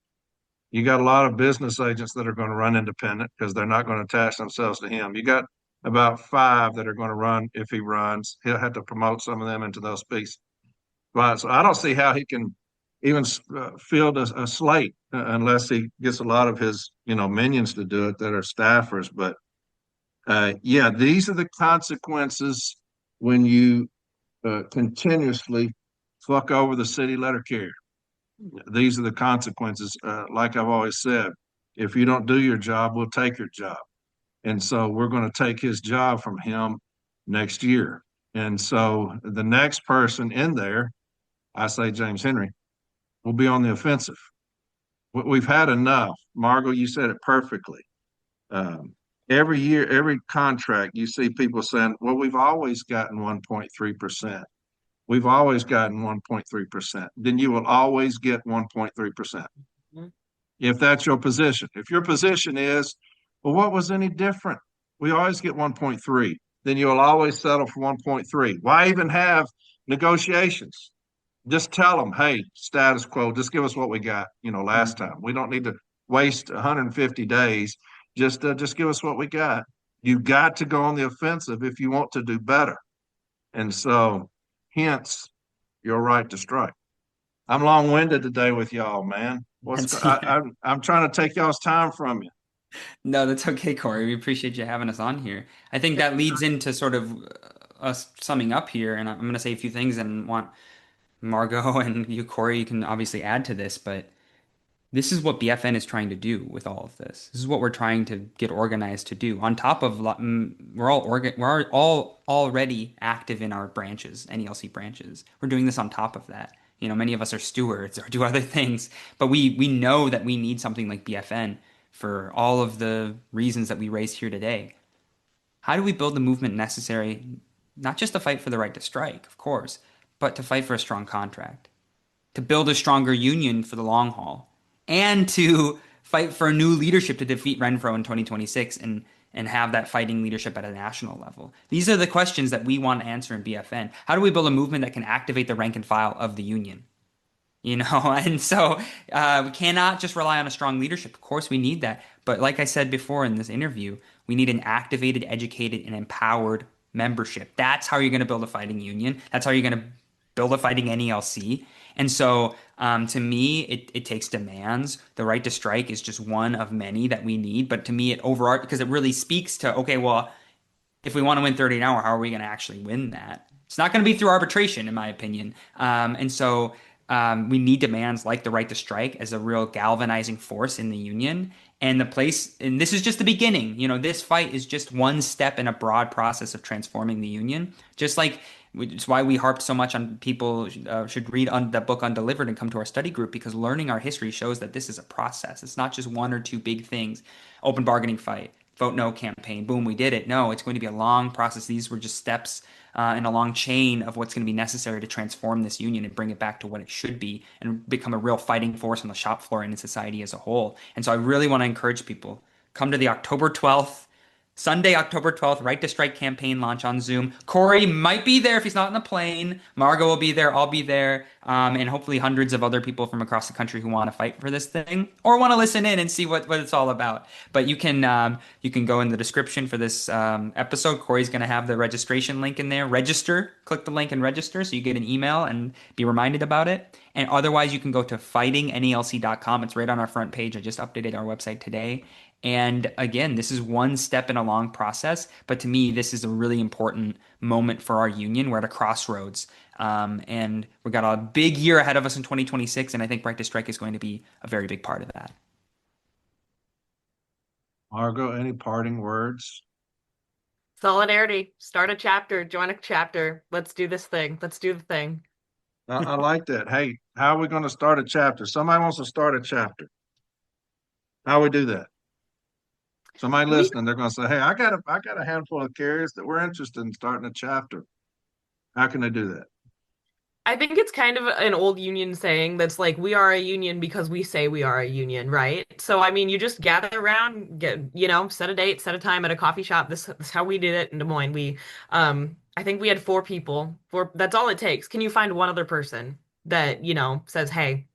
You got a lot of business agents that are going to run independent because they're not going to attach themselves to him. You got about 5 that are going to run if he runs. He'll have to promote some of them into those speaks. But so I don't see how he can even field a slate unless he gets a lot of his minions to do it that are staffers. But yeah, these are the consequences when you continuously fuck over the city letter carrier. These are the consequences. Like I've always said, if you don't do your job, we'll take your job. And so we're going to take his job from him next year. And so the next person in there, I say James Henry, will be on the offensive. We've had enough. Margo, you said it perfectly. Um, every year, every contract, you see people saying, well, we've always gotten 1.3%. We've always gotten 1.3%. Then you will always get 1.3%. If that's your position. If your position is, well, what was any different? We always get 1.3. Then you'll always settle for 1.3. Why even have negotiations? Just tell them, hey, status quo, just give us what we got, last time. We don't need to waste 150 days. Just give us what we got. You got to go on the offensive if you want to do better. And so, hence your right to strike. I'm long-winded today with y'all, man. I'm trying to take y'all's time from you. No, that's okay, Corey. We appreciate you having us on here. I think that leads into sort of us summing up here, and I'm going to say a few things and want Margo and you, Corey, you can obviously add to this, but this is what BFN is trying to do with all of this. This is what we're trying to get organized to do. On top of we're all already active in our branches, NELC branches. We're doing this on top of that. Many of us are stewards or do other things, but we know that we need something like BFN for all of the reasons that we raised here today. How do we build the movement necessary, not just to fight for the right to strike, of course, but to fight for a strong contract, to build a stronger union for the long haul, and to fight for a new leadership to defeat Renfro in 2026 and have that fighting leadership at a national level? These are the questions that we want to answer in BFN. How do we build a movement that can activate the rank and file of the union? And so we cannot just rely on a strong leadership. Of course, we need that. But like I said before in this interview, we need an activated, educated, and empowered membership. That's how you're going to build a fighting union. That's how you're going to build a fighting NELC. And so to me, it takes demands. The right to strike is just one of many that we need. But to me, it overarches because it really speaks to, okay, well, if we want to win 30 an hour, how are we going to actually win that? It's not going to be through arbitration, in my opinion. And so we need demands like the right to strike as a real galvanizing force in the union. And this is just the beginning. This fight is just one step in a broad process of transforming the union. Just like it's why we harped so much on people should read the book Undelivered and come to our study group, because learning our history shows that this is a process. It's not just one or two big things. Open bargaining fight, vote no campaign, boom, we did it. No, it's going to be a long process. These were just steps in a long chain of what's going to be necessary to transform this union and bring it back to what it should be and become a real fighting force on the shop floor and in society as a whole. And so I really want to encourage people, come to the Sunday, October 12th, Right to Strike campaign launch on Zoom. Corey might be there if he's not in the plane. Margo will be there. I'll be there. And hopefully hundreds of other people from across the country who want to fight for this thing or want to listen in and see what it's all about. But you can go in the description for this episode. Corey's going to have the registration link in there. Register. Click the link and register so you get an email and be reminded about it. And otherwise, you can go to fightingnelc.com. It's right on our front page. I just updated our website today. And again, this is one step in a long process, but to me, this is a really important moment for our union. We're at a crossroads, and we've got a big year ahead of us in 2026, and I think Right to Strike is going to be a very big part of that. Margo, any parting words? Solidarity. Start a chapter, join a chapter. Let's do this thing. Let's do the thing. I like that. Hey, how are we going to start a chapter? Somebody wants to start a chapter. How we do that? Somebody We listening, they're going to say, "Hey, I got a handful of carriers that we're interested in starting a chapter." How can they do that? I think it's kind of an old union saying that's like we are a union because we say we are a union, right? So I mean, you just gather around, set a date, set a time at a coffee shop. This is how we did it in Des Moines. I think we had four people. Four, that's all it takes. Can you find one other person that, says, "Hey,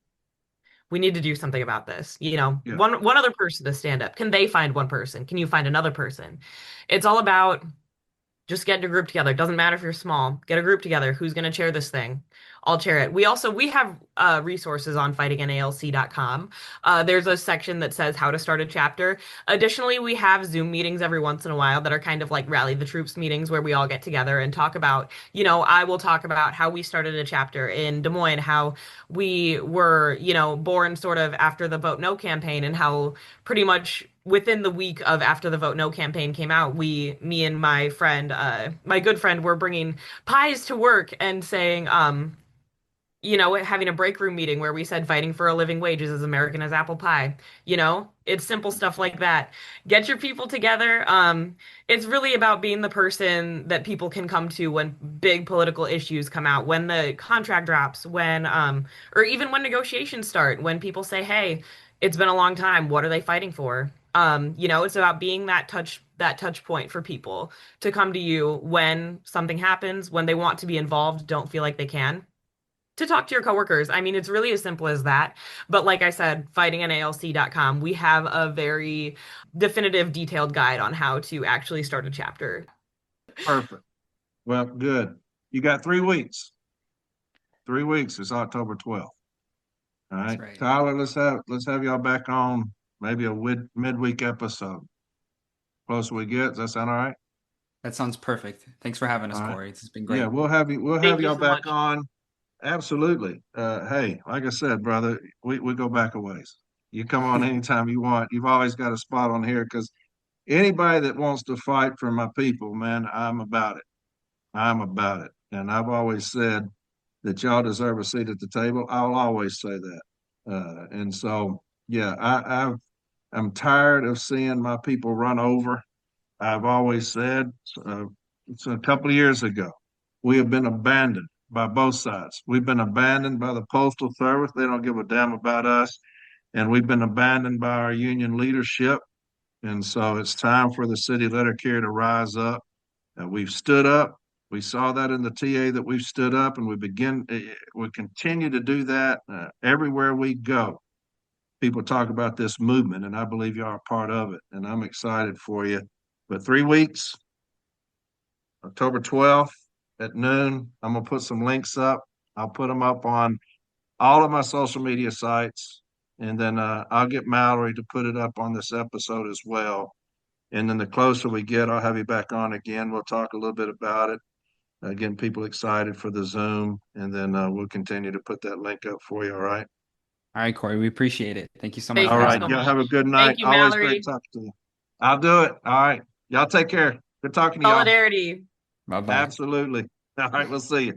we need to do something about this." Yeah, One other person to stand up. Can they find one person? Can you find another person? It's all about just get a group together. Doesn't matter if you're small. Get a group together. Who's going to chair this thing? I'll chair it. We have resources on fightingnalc.com. There's a section that says how to start a chapter. Additionally, we have Zoom meetings every once in a while that are kind of like rally the troops meetings where we all get together and talk about, I will talk about how we started a chapter in Des Moines, how we were, born sort of after the Vote No campaign, and how pretty much within the week of after the Vote No campaign came out, me and my friend, my good friend, were bringing pies to work and saying, having a break room meeting where we said fighting for a living wage is as American as apple pie. It's simple stuff like that. Get your people together. It's really about being the person that people can come to when big political issues come out, when the contract drops, or even when negotiations start, when people say, "Hey, it's been a long time. What are they fighting for?" It's about being that touch point for people to come to you when something happens, when they want to be involved, don't feel like they can to talk to your coworkers. I mean, it's really as simple as that. But like I said, fightingnalc.com, we have a very definitive, detailed guide on how to actually start a chapter. perfect. Well, good. You got 3 weeks. 3 weeks is October 12th. All That's right, right. Tyler. Let's have y'all back on maybe a midweek episode. Closer we get. Does that sound all right? That sounds perfect. Thanks for having us, All right. Corey. This has been Yeah, great. we'll have Thank you y'all so back much. on. Absolutely. Hey, like I said, brother, we go back a ways. You come on anytime you want. You've always got a spot on here because anybody that wants to fight for my people, man, I'm about it. I'm about it. And I've always said that y'all deserve a seat at the table. I'll always say that. And so, yeah, I'm tired of seeing my people run over. I've always said, uh, it's a couple of years ago, we have been abandoned by both sides. We've been abandoned by the Postal Service. They don't give a damn about us. And we've been abandoned by our union leadership. And so it's time for the city letter carrier to rise up. We've stood up. We saw that in the TA that we've stood up, and we continue to do that everywhere we go. People talk about this movement, and I believe you are a part of it, and I'm excited for you. But 3 weeks, October 12th at noon, I'm going to put some links up. I'll put them up on all of my social media sites, and then I'll get Mallory to put it up on this episode as well. And then the closer we get, I'll have you back on again. We'll talk a little bit about it. Again, people excited for the Zoom, and then we'll continue to put that link up for you. All right. All right, Corey, we appreciate it. Thank you so much Thank for All you right. having so me. Y'all much. have a good night. Thank you, Always great Mallory. talking to you. I'll do it. All right. Y'all take care. Good talking to y'all. Solidarity. Bye bye. Absolutely. All right. We'll see you.